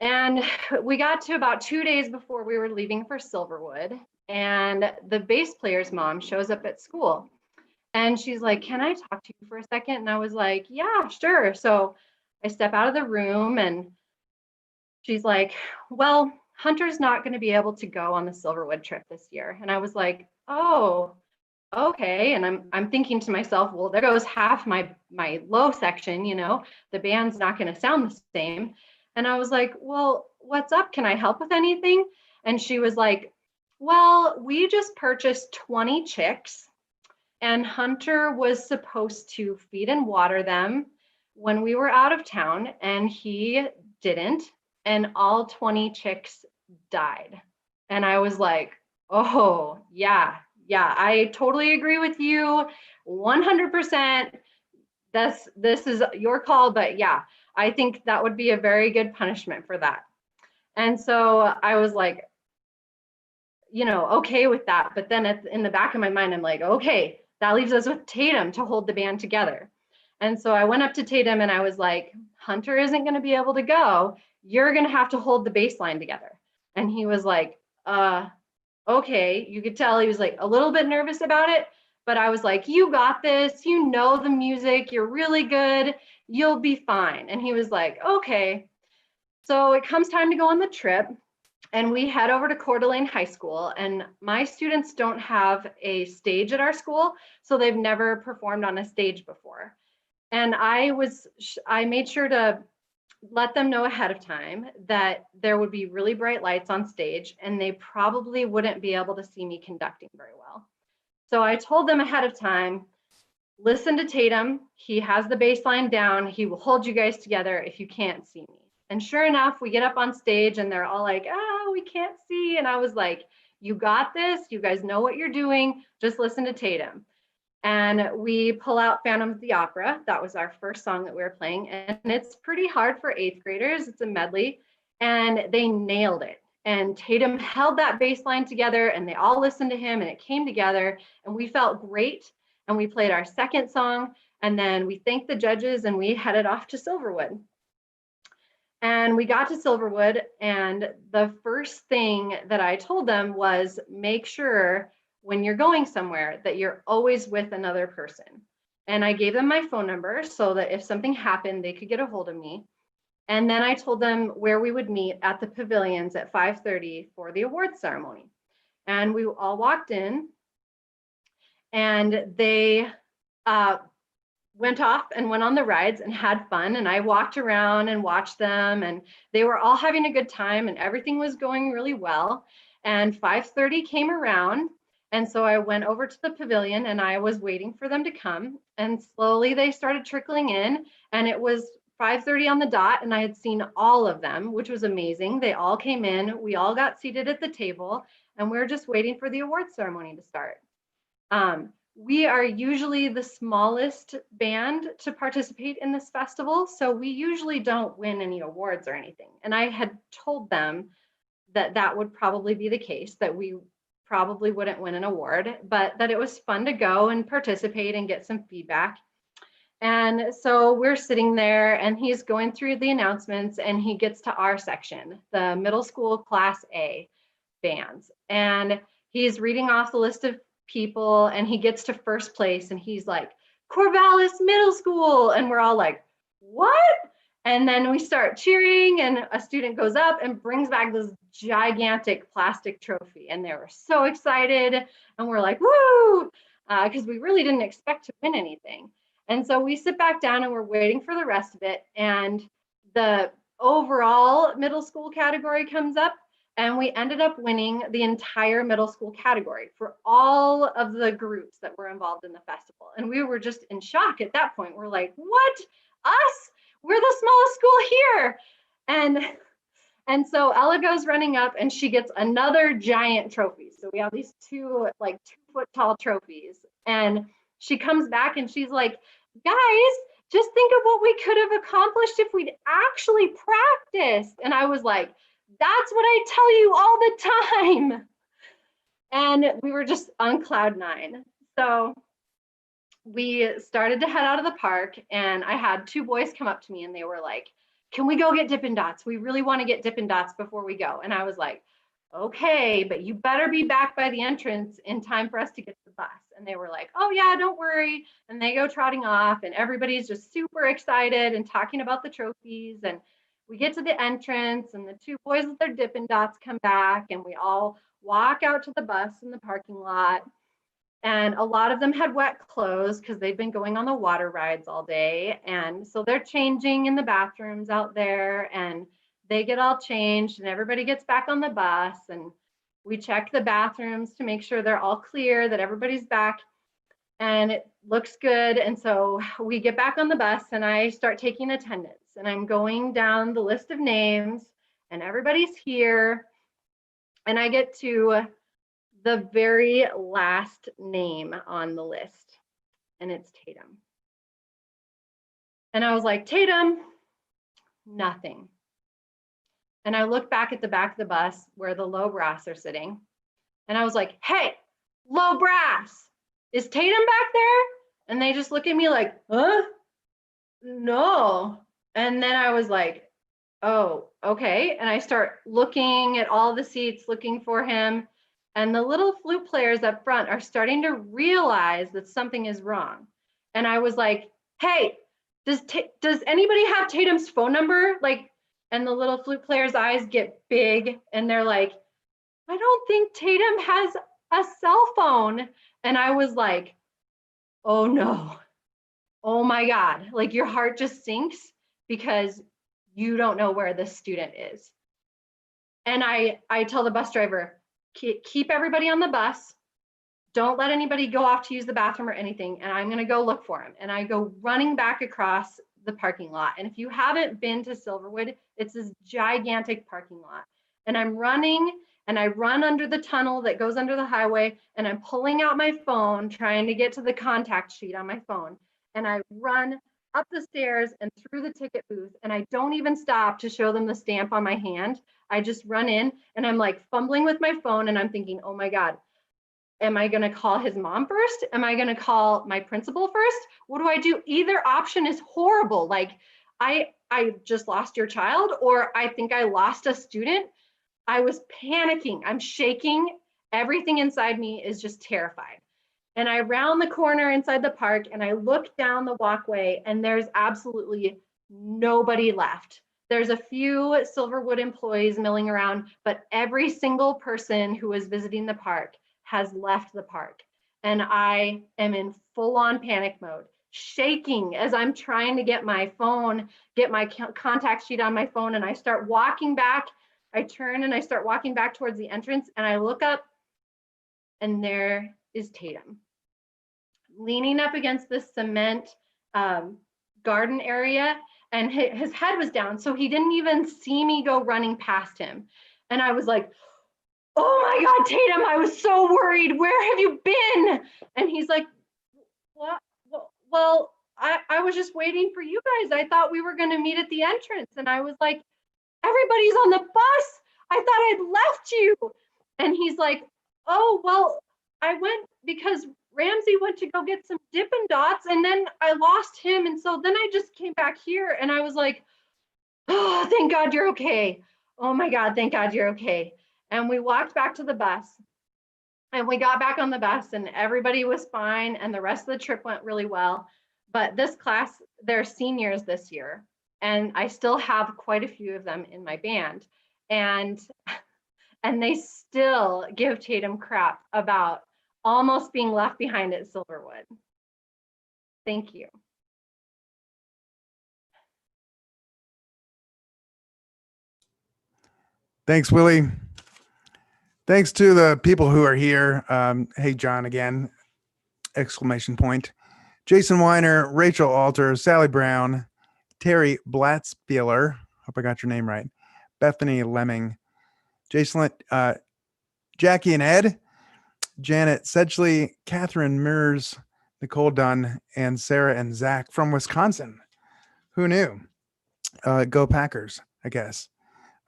And we got to about 2 days before we were leaving for Silverwood, and the bass player's mom shows up at school. And she's like, can I talk to you for a second? And I was like, yeah, sure. So I step out of the room and she's like, well, Hunter's not going to be able to go on the Silverwood trip this year. And I was like, oh, okay. And I'm thinking to myself, well, there goes half my low section, you know, the band's not going to sound the same. And I was like, well, what's up? Can I help with anything? And she was like, well, we just purchased 20 chicks and Hunter was supposed to feed and water them when we were out of town and he didn't. And all 20 chicks died. And I was like, oh, yeah, I totally agree with you 100%. This is your call, but yeah, I think that would be a very good punishment for that. And so I was like, you know, okay with that. But then in the back of my mind, I'm like, okay, that leaves us with Tatum to hold the band together. And so I went up to Tatum and I was like, Hunter isn't going to be able to go. You're going to have to hold the bass line together. And he was like, okay. You could tell he was like a little bit nervous about it, but I was like, you got this. You know the music. You're really good. You'll be fine. And he was like, okay. So it comes time to go on the trip. And we head over to Coeur d'Alene High School, and my students don't have a stage at our school, so they've never performed on a stage before. And I made sure to let them know ahead of time that there would be really bright lights on stage, and they probably wouldn't be able to see me conducting very well. So I told them ahead of time, listen to Tatum. He has the bass line down. He will hold you guys together if you can't see me. And sure enough, we get up on stage and they're all like, we can't see. And I was like, you got this. You guys know what you're doing. Just listen to Tatum. And we pull out Phantom of the Opera. That was our first song that we were playing. And it's pretty hard for 8th graders. It's a medley. And they nailed it. And Tatum held that bass line together and they all listened to him and it came together. And we felt great. And we played our second song. And then we thanked the judges and we headed off to Silverwood. And we got to Silverwood, and the first thing that I told them was make sure when you're going somewhere that you're always with another person. And I gave them my phone number so that if something happened, they could get a hold of me. And then I told them where we would meet at the pavilions at 5:30 for the awards ceremony. And we all walked in, and they went off and went on the rides and had fun. And I walked around and watched them and they were all having a good time and everything was going really well. And 5:30 came around. And so I went over to the pavilion and I was waiting for them to come. And slowly they started trickling in and it was 5:30 on the dot and I had seen all of them, which was amazing. They all came in, we all got seated at the table and we were just waiting for the awards ceremony to start. We are usually the smallest band to participate in this festival, so we usually don't win any awards or anything. And I had told them that that would probably be the case, that we probably wouldn't win an award, but that it was fun to go and participate and get some feedback. And so we're sitting there and he's going through the announcements and he gets to our section, the middle school class A bands. And he's reading off the list of people and he gets to first place and he's like, Corvallis Middle School. And we're all like, what? And then we start cheering and a student goes up and brings back this gigantic plastic trophy. And they were so excited. And we're like, woo, because we really didn't expect to win anything. And so we sit back down and we're waiting for the rest of it. And the overall middle school category comes up. And we ended up winning the entire middle school category for all of the groups that were involved in the festival. And we were just in shock at that point. We're like, what? us? We're the smallest school here. And so Ella goes running up and she gets another giant trophy. So we have these two like 2-foot tall trophies. And she comes back and she's like, guys, just think of what we could have accomplished if we'd actually practiced. And I was like, that's what I tell you all the time. And we were just on cloud 9. So we started to head out of the park and I had 2 boys come up to me and they were like, can we go get Dippin' Dots? We really want to get Dippin' Dots before we go. And I was like, okay, but you better be back by the entrance in time for us to get to the bus. And they were like, oh yeah, don't worry. And they go trotting off and everybody's just super excited and talking about the trophies. And we get to the entrance and the 2 boys with their Dippin' Dots come back and we all walk out to the bus in the parking lot. And a lot of them had wet clothes because they'd been going on the water rides all day. And so they're changing in the bathrooms out there and they get all changed and everybody gets back on the bus and we check the bathrooms to make sure they're all clear, that everybody's back and it looks good. And so we get back on the bus and I start taking attendance and I'm going down the list of names and everybody's here. And I get to the very last name on the list, and it's Tatum. And I was like, Tatum, nothing. And I look back at the back of the bus where the low brass are sitting, and I was like, hey, low brass, is Tatum back there? And they just look at me like, huh? No. And then I was like, oh, okay. And I start looking at all the seats, looking for him. And the little flute players up front are starting to realize that something is wrong. And I was like, hey, does anybody have Tatum's phone number? Like, and the little flute players' eyes get big and they're like, I don't think Tatum has a cell phone. And I was like, oh no, oh my God. Like your heart just sinks because you don't know where this student is. And I tell the bus driver, keep everybody on the bus. Don't let anybody go off to use the bathroom or anything. And I'm going to go look for him. And I go running back across the parking lot. And if you haven't been to Silverwood, it's this gigantic parking lot. And I'm running and I run under the tunnel that goes under the highway. And I'm pulling out my phone, trying to get to the contact sheet on my phone. And I run up the stairs and through the ticket booth. And I don't even stop to show them the stamp on my hand. I just run in and I'm like fumbling with my phone and I'm thinking, oh my God, am I gonna call his mom first? Am I gonna call my principal first? What do I do? Either option is horrible. Like I just lost your child or I think I lost a student. I was panicking, I'm shaking. Everything inside me is just terrified. And I round the corner inside the park and I look down the walkway and there's absolutely nobody left. There's a few Silverwood employees milling around, but every single person who was visiting the park has left the park. And I am in full-on panic mode, shaking as I'm trying to get my phone, get my contact sheet on my phone, and I start walking back. I turn and I start walking back towards the entrance and I look up and there is Tatum leaning up against the cement garden area. And his head was down, so he didn't even see me go running past him. And I was like, oh my God, Tatum, I was so worried. Where have you been? And he's like, what? Well, I was just waiting for you guys. I thought we were going to meet at the entrance. And I was like, everybody's on the bus. I thought I'd left you. And he's like, oh, well, I went because Ramsey went to go get some Dippin' Dots and then I lost him. And so then I just came back here and I was like, oh, thank God you're okay. Oh my God, thank God you're okay. And we walked back to the bus and we got back on the bus and everybody was fine. And the rest of the trip went really well. But this class, they're seniors this year. And I still have quite a few of them in my band. And they still give Tatum crap about almost being left behind at Silverwood. Thank you. Thanks, Willie. Thanks to the people who are here. Hey, John, again, exclamation point. Jason Weiner, Rachel Alter, Sally Brown, Terry Blatzbieler, hope I got your name right, Bethany Lemming, Jason, Jackie and Ed, Janet Sedgley, Catherine Mears, Nicole Dunn, and Sarah and Zach from Wisconsin. Who knew? Go Packers, I guess.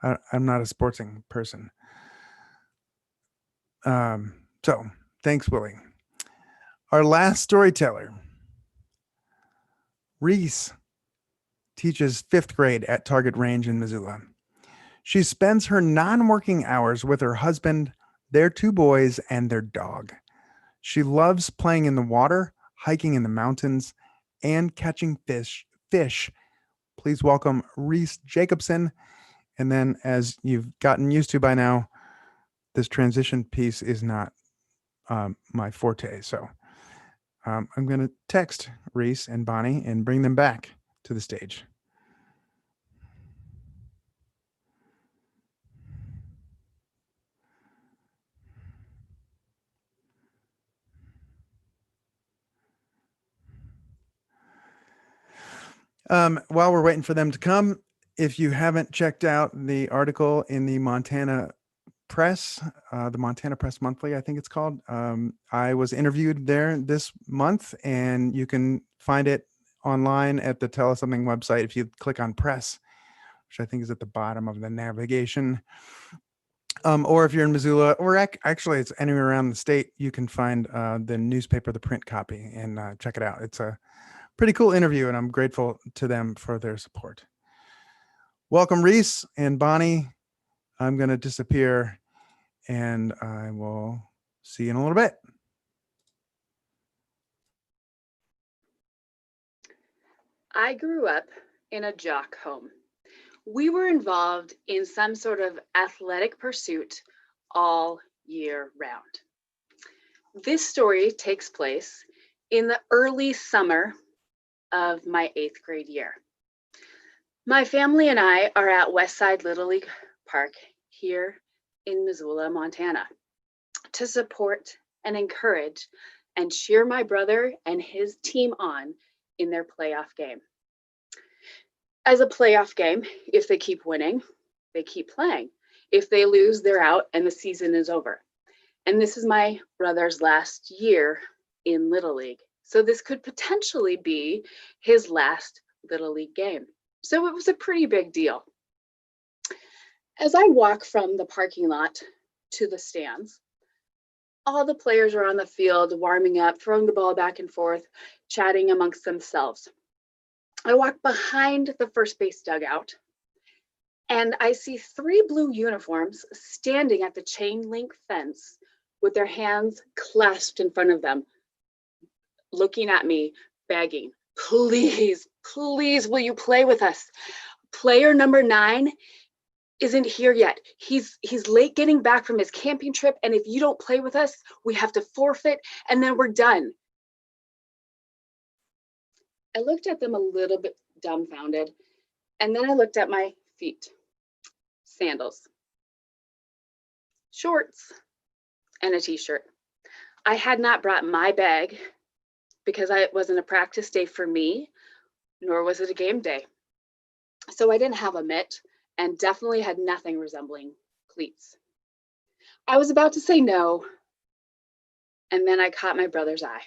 I'm not a sporting person. So thanks, Willie. Our last storyteller, Rhys, teaches 5th grade at Target Range in Missoula. She spends her non-working hours with her husband, their 2 boys, and their dog. She loves playing in the water, hiking in the mountains, and catching fish. Please welcome Rhys Jacobson. And then, as you've gotten used to by now, this transition piece is not my forte. So I'm going to text Rhys and Bonnie and bring them back to the stage. While we're waiting for them to come, if you haven't checked out the article in the Montana Press, the Montana Press Monthly, I think it's called, I was interviewed there this month, and you can find it online at the Tell Us Something website if you click on press, which I think is at the bottom of the navigation. Or if you're in Missoula, or actually it's anywhere around the state, you can find the newspaper, the print copy, and check it out. It's a pretty cool interview, and I'm grateful to them for their support. Welcome, Rhys and Bonnie. I'm going to disappear, and I will see you in a little bit. I grew up in a jock home. We were involved in some sort of athletic pursuit all year round. This story takes place in the early summer of my 8th grade year. My family and I are at Westside Little League Park here in Missoula, Montana, to support and encourage and cheer my brother and his team on in their playoff game. As a playoff game, if they keep winning, they keep playing. If they lose, they're out and the season is over. And this is my brother's last year in Little League. So this could potentially be his last Little League game. So it was a pretty big deal. As I walk from the parking lot to the stands, all the players are on the field, warming up, throwing the ball back and forth, chatting amongst themselves. I walk behind the first base dugout, and I see 3 blue uniforms standing at the chain link fence with their hands clasped in front of them, looking at me, begging, please, please, will you play with us? Player number 9 isn't here yet. He's late getting back from his camping trip, and if you don't play with us, we have to forfeit, and then we're done. I looked at them a little bit dumbfounded, and then I looked at my feet. Sandals, shorts, and a t-shirt. I had not brought my bag because it wasn't a practice day for me, nor was it a game day. So I didn't have a mitt and definitely had nothing resembling cleats. I was about to say no, and then I caught my brother's eye.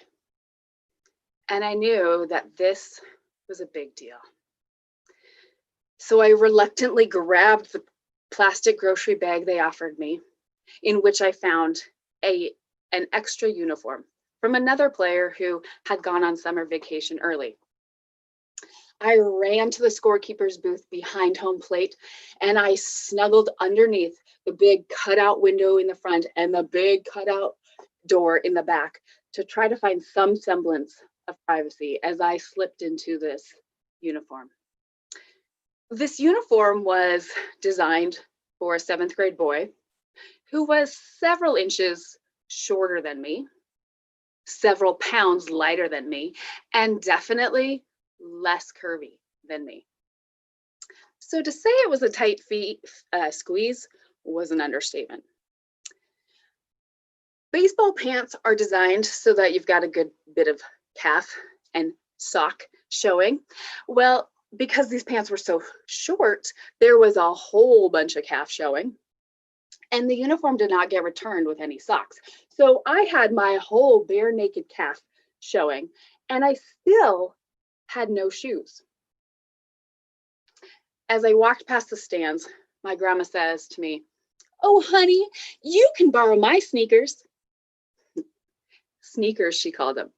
And I knew that this was a big deal. So I reluctantly grabbed the plastic grocery bag they offered me, in which I found an extra uniform from another player who had gone on summer vacation early. I ran to the scorekeeper's booth behind home plate, and I snuggled underneath the big cutout window in the front and the big cutout door in the back to try to find some semblance of privacy as I slipped into this uniform. This uniform was designed for a 7th grade boy who was several inches shorter than me, several pounds lighter than me, and definitely less curvy than me. So to say it was a tight squeeze was an understatement. Baseball pants are designed so that you've got a good bit of calf and sock showing. Well, because these pants were so short, there was a whole bunch of calf showing, and the uniform did not get returned with any socks. So I had my whole bare naked calf showing, and I still had no shoes. As I walked past the stands, my grandma says to me, "Oh, honey, you can borrow my sneakers." Sneakers, she called them.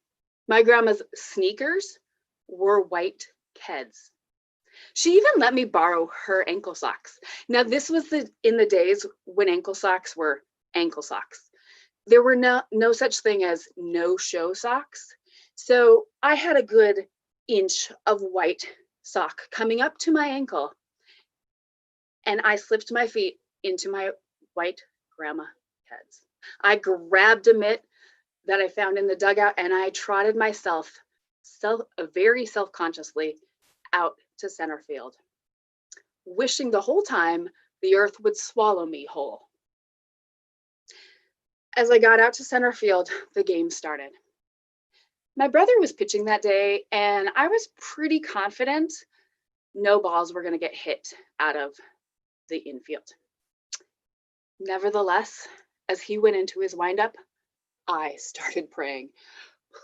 My grandma's sneakers were white Keds. She even let me borrow her ankle socks. Now, this was in the days when ankle socks were ankle socks. There were no such thing as no-show socks. So I had a good inch of white sock coming up to my ankle, and I slipped my feet into my white grandma Keds. I grabbed a mitt that I found in the dugout, and I trotted myself very self-consciously out to center field, wishing the whole time the earth would swallow me whole. As I got out to center field, the game started. My brother was pitching that day, and I was pretty confident no balls were going to get hit out of the infield. Nevertheless, as he went into his windup, I started praying,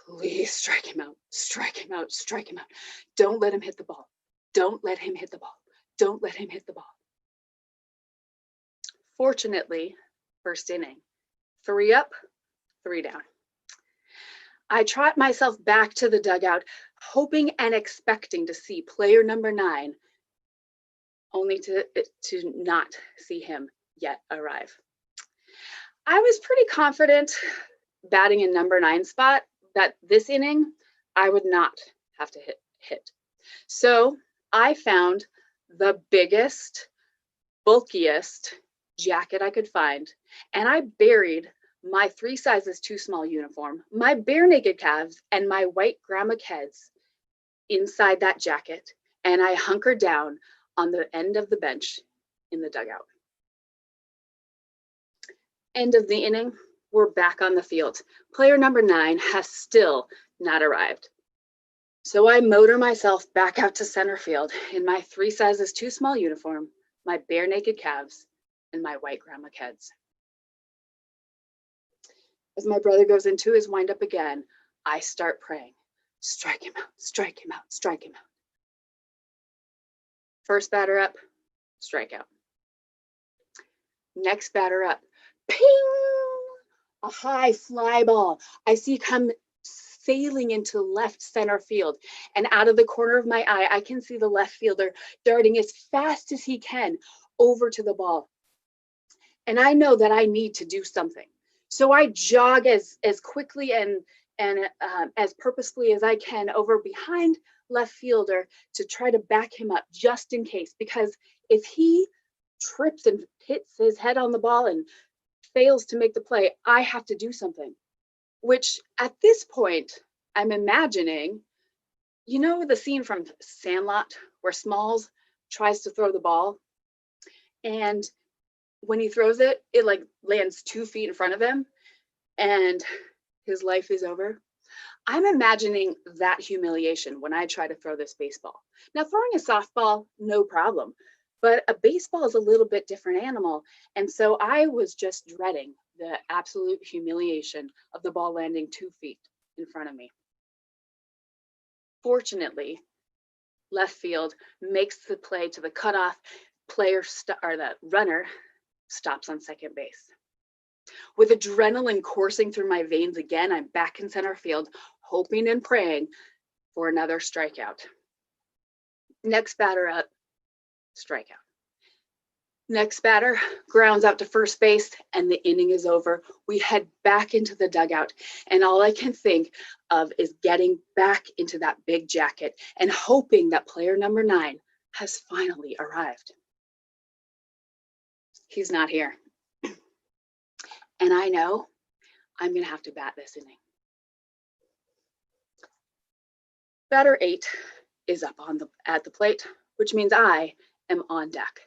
"Please strike him out, strike him out, strike him out. Don't let him hit the ball. Don't let him hit the ball. Don't let him hit the ball." Fortunately, first inning, 3 up, 3 down. I trot myself back to the dugout, hoping and expecting to see player number 9, only to not see him yet arrive. I was pretty confident batting in number 9 spot that this inning I would not have to hit. So I found the biggest, bulkiest jacket I could find, and I buried my 3 sizes too small uniform, my bare naked calves, and my white grandma Keds inside that jacket, and I hunkered down on the end of the bench in the dugout. End of the inning, we're back on the field. Player number 9 has still not arrived. So I motor myself back out to center field in my 3 sizes too small uniform, my bare naked calves, and my white grandma Keds. As my brother goes into his windup again, I start praying, "Strike him out, strike him out, strike him out." First batter up, strikeout. Next batter up, ping! A high fly ball I see come sailing into left center field, and out of the corner of my eye, I can see the left fielder darting as fast as he can over to the ball. And I know that I need to do something. So I jog as quickly and as purposefully as I can over behind left fielder to try to back him up just in case, because if he trips and hits his head on the ball and fails to make the play, I have to do something. Which at this point, I'm imagining, you know, the scene from Sandlot where Smalls tries to throw the ball, and when he throws it, it like lands 2 feet in front of him and his life is over. I'm imagining that humiliation when I try to throw this baseball. Now, throwing a softball, no problem, but a baseball is a little bit different animal. And so I was just dreading the absolute humiliation of the ball landing 2 feet in front of me. Fortunately, left field makes the play to the cutoff. The runner stops on second base. With adrenaline coursing through my veins again, I'm back in center field, hoping and praying for another strikeout. Next batter up, strikeout. Next batter grounds out to first base, and the inning is over. We head back into the dugout, and all I can think of is getting back into that big jacket and hoping that player number 9 has finally arrived. He's not here. And I know I'm going to have to bat this inning. Batter 8 is up at the plate, which means I am on deck.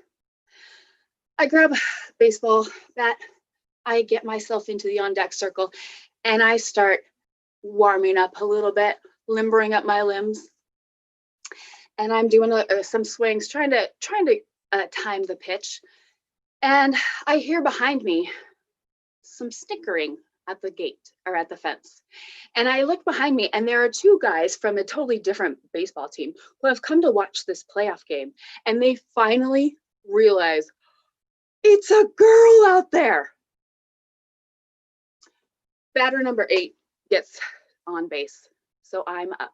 I grab a baseball bat, I get myself into the on deck circle, and I start warming up a little bit, limbering up my limbs. and I'm doing some swings, trying to time the pitch. And I hear behind me some snickering at the gate or at the fence. And I look behind me, and there are two guys from a totally different baseball team who have come to watch this playoff game. And they finally realize it's a girl out there. Batter number 8 gets on base. So I'm up.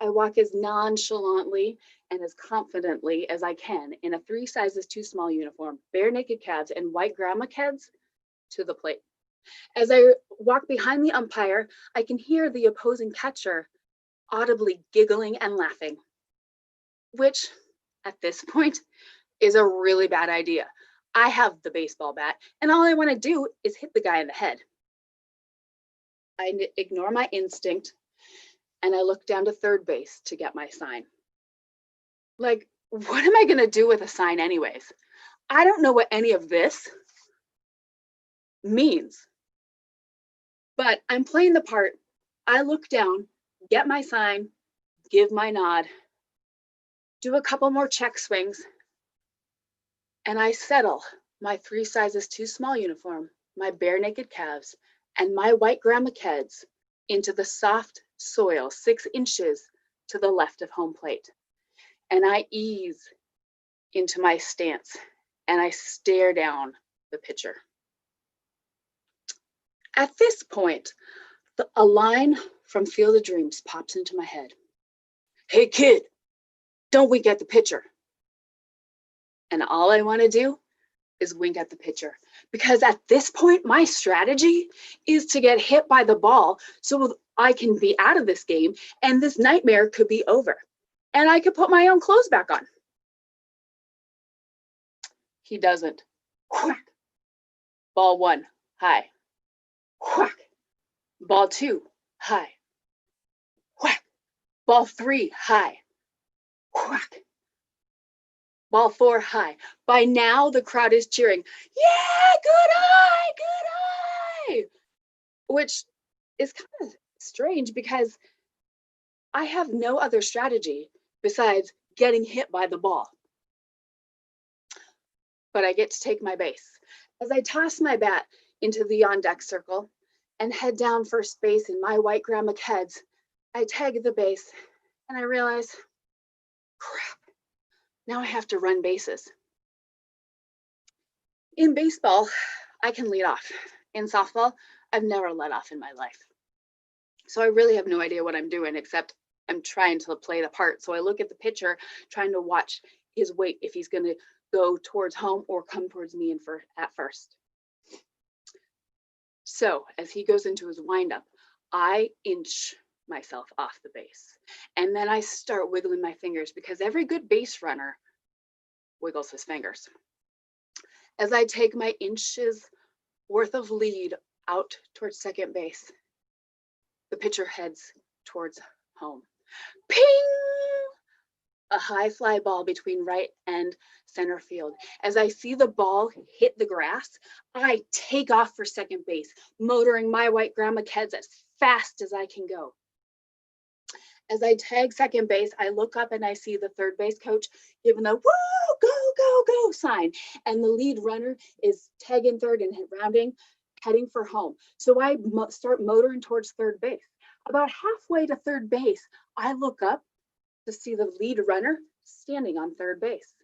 I walk as nonchalantly and as confidently as I can in a 3 sizes too small uniform, bare naked calves, and white grandma kids to the plate. As I walk behind the umpire, I can hear the opposing catcher audibly giggling and laughing, which at this point is a really bad idea. I have the baseball bat, and all I want to do is hit the guy in the head. I ignore my instinct, and I look down to third base to get my sign. Like, what am I going to do with a sign anyways? I don't know what any of this means. But I'm playing the part. I look down, get my sign, give my nod, do a couple more check swings, and I settle my 3 sizes too small uniform, my bare naked calves, and my white grandma kids into the soft soil 6 inches to the left of home plate. And I ease into my stance, and I stare down the pitcher. At this point, a line from Field of Dreams pops into my head. Hey kid, don't wink at the pitcher. And all I want to do is wink at the pitcher, because at this point, my strategy is to get hit by the ball so I can be out of this game and this nightmare could be over and I could put my own clothes back on. He doesn't. Whack. Ball 1, high. Whack. Ball 2, high. Whack. Ball 3, high. Whack. Ball 4, high. By now, the crowd is cheering, yeah, good eye, good eye, which is kind of strange because I have no other strategy besides getting hit by the ball. But I get to take my base. As I toss my bat into the on-deck circle and head down first base in my white grandma Keds, I tag the base and I realize, crap, now I have to run bases. In baseball, I can lead off. In softball, I've never led off in my life. So I really have no idea what I'm doing, except I'm trying to play the part. So I look at the pitcher, trying to watch his weight, if he's going to go towards home or come towards me at first. So as he goes into his windup, I inch myself off the base. And then I start wiggling my fingers, because every good base runner wiggles his fingers. As I take my inches worth of lead out towards second base, the pitcher heads towards home. Ping! A high fly ball between right and center field. As I see the ball hit the grass, I take off for second base, motoring my white grandma Keds as fast as I can go. As I tag second base, I look up and I see the third base coach giving the woo, go, go, go sign. And the lead runner is tagging third and rounding, heading for home. So I start motoring towards third base. About halfway to third base, I look up to see the lead runner standing on third base.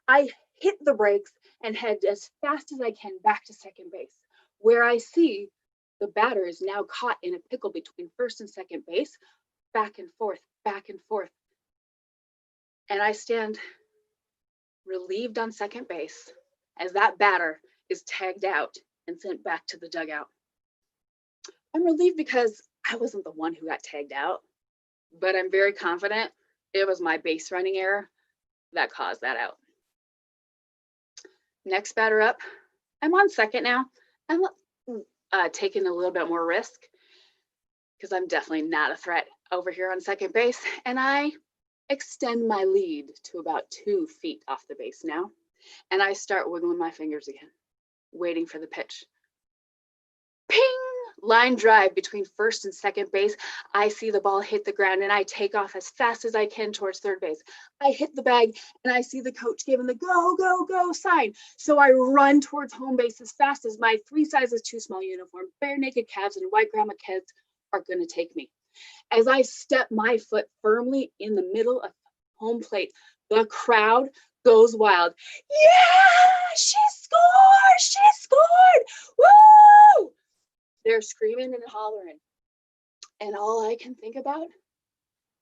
I hit the brakes and head as fast as I can back to second base, where I see the batter is now caught in a pickle between first and second base, back and forth, back and forth. And I stand relieved on second base as that batter is tagged out and sent back to the dugout. I'm relieved because I wasn't the one who got tagged out, but I'm very confident it was my base running error that caused that out. Next batter up, I'm on second now. I'm taking a little bit more risk because I'm definitely not a threat over here on second base. And I extend my lead to about 2 feet off the base now. And I start wiggling my fingers again, waiting for the pitch. Ping! Line drive between first and second base. I see the ball hit the ground and I take off as fast as I can towards third base. I hit the bag and I see the coach giving the go, go, go sign. So I run towards home base as fast as my 3 sizes too small uniform, bare naked calves and white grandma kids are going to take me. As I step my foot firmly in the middle of home plate, the crowd goes wild. Yeah, she scored! She scored! Woo! They're screaming and hollering. And all I can think about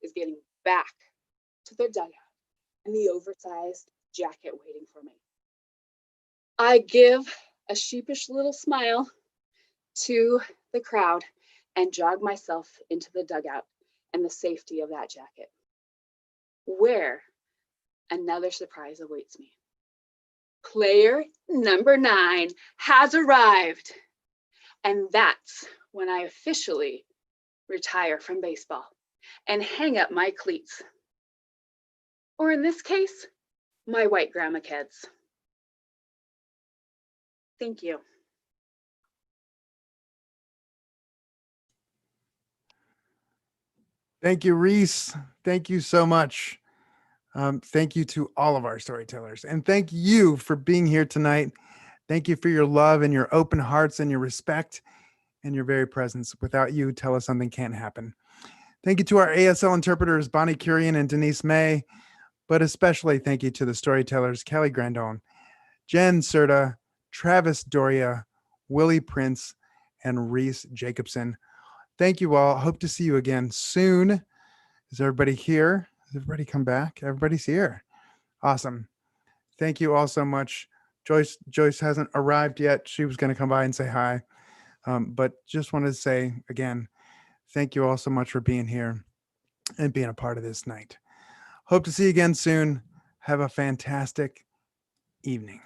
is getting back to the dugout and the oversized jacket waiting for me. I give a sheepish little smile to the crowd and jog myself into the dugout and the safety of that jacket, where another surprise awaits me. Player number 9 has arrived. And that's when I officially retire from baseball and hang up my cleats. Or in this case, my white grandma kids. Thank you. Thank you, Rhys. Thank you so much. Thank you to all of our storytellers. And thank you for being here tonight. Thank you for your love and your open hearts and your respect and your very presence. Without you, Tell Us Something can't happen. Thank you to our ASL interpreters, Bonnie Curian and Denise May, but especially thank you to the storytellers, Kellie Grandone, Jen Certa, Travis Doria, Willie Prince, and Rhys Jacobson. Thank you all. Hope to see you again soon. Is everybody here? Has everybody come back? Everybody's here. Awesome. Thank you all so much. Joyce hasn't arrived yet. She was going to come by and say hi. But just wanted to say again, thank you all so much for being here and being a part of this night. Hope to see you again soon. Have a fantastic evening.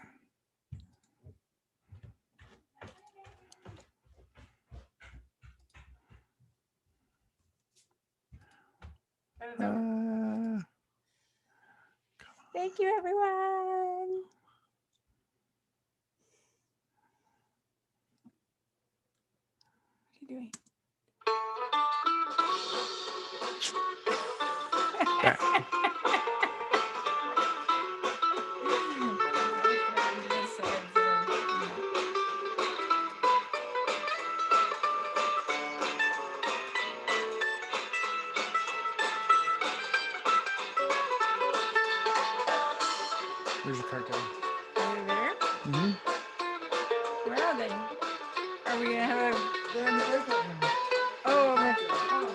Thank you, everyone. What are you doing? Where's the cart going? Over there? Mm-hmm. Where are they? Are we gonna have a? They're in the airport room. Oh, over. Oh.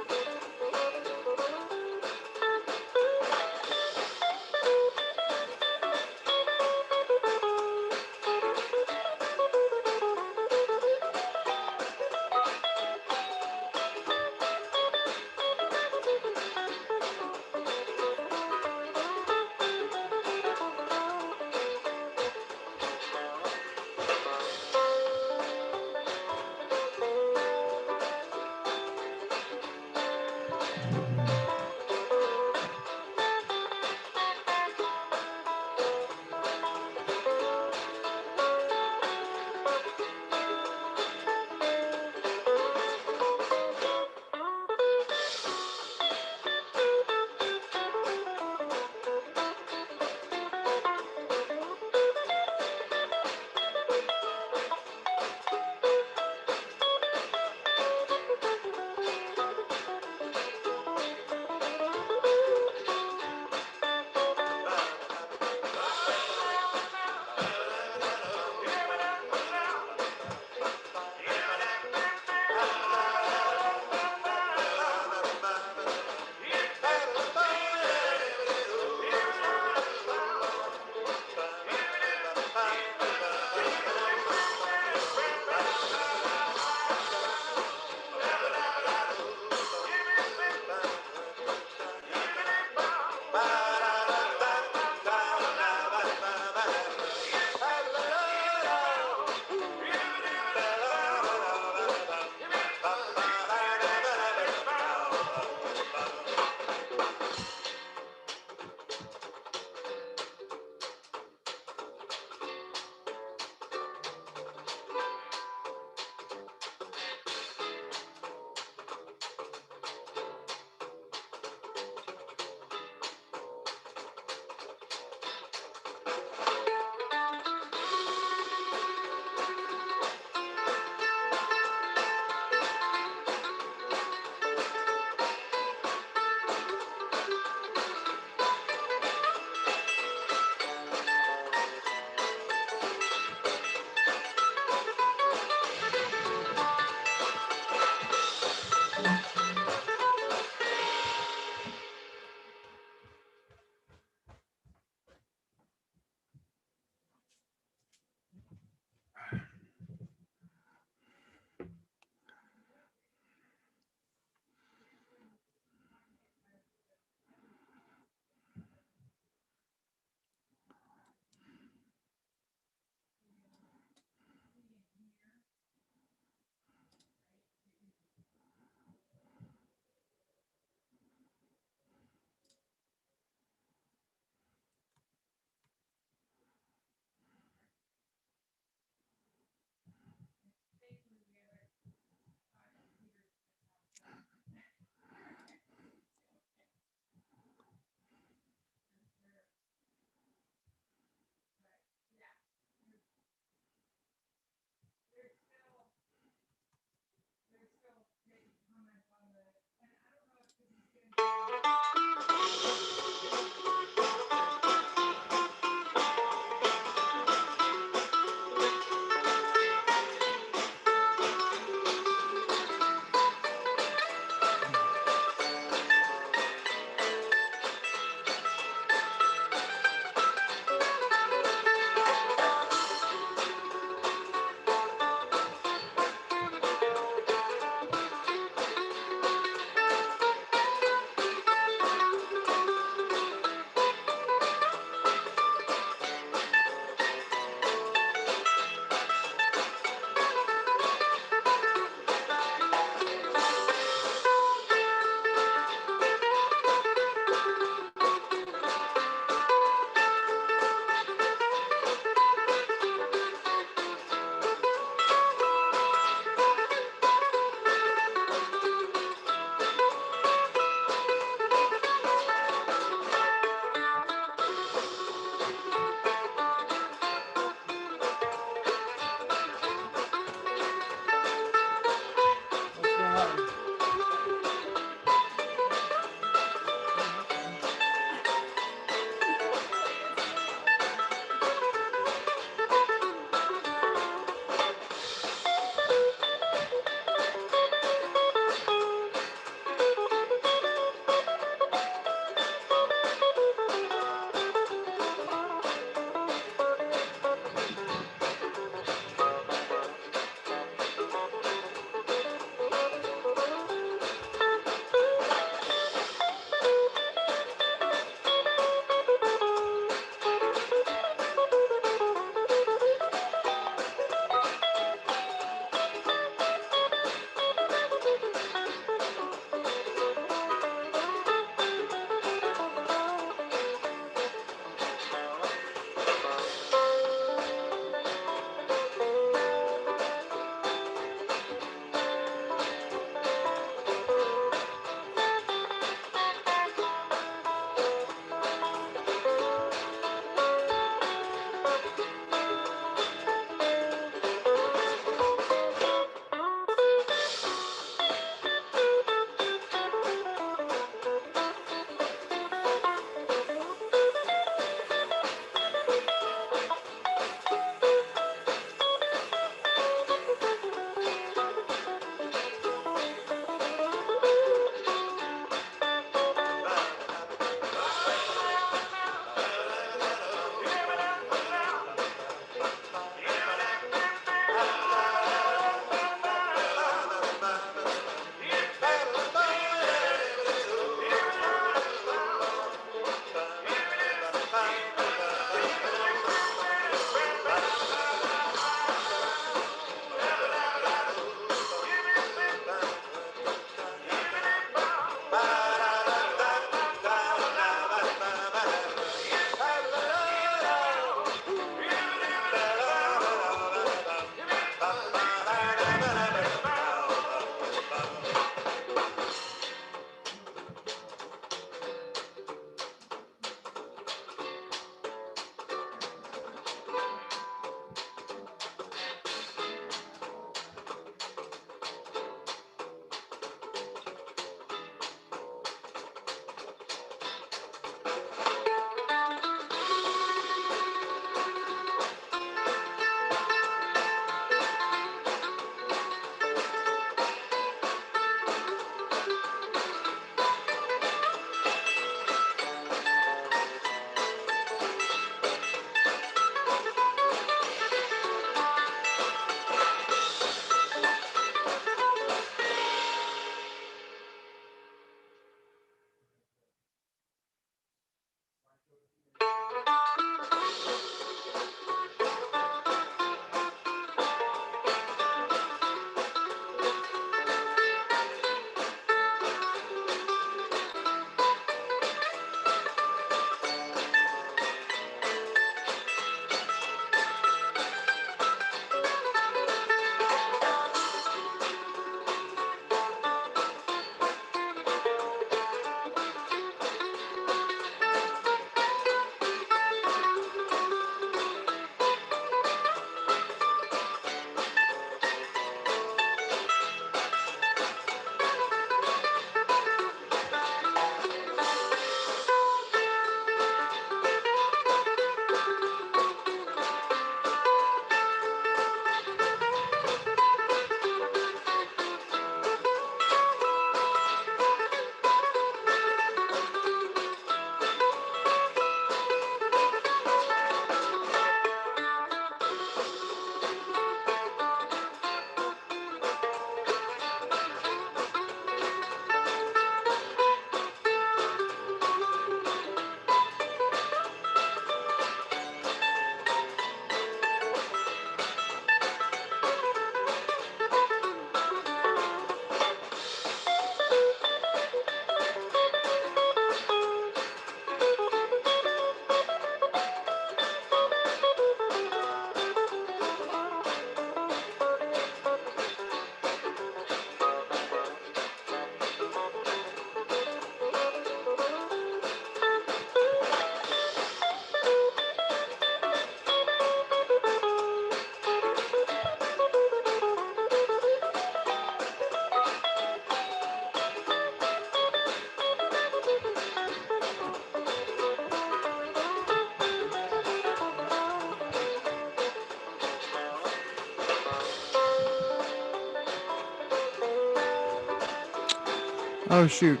Oh, shoot.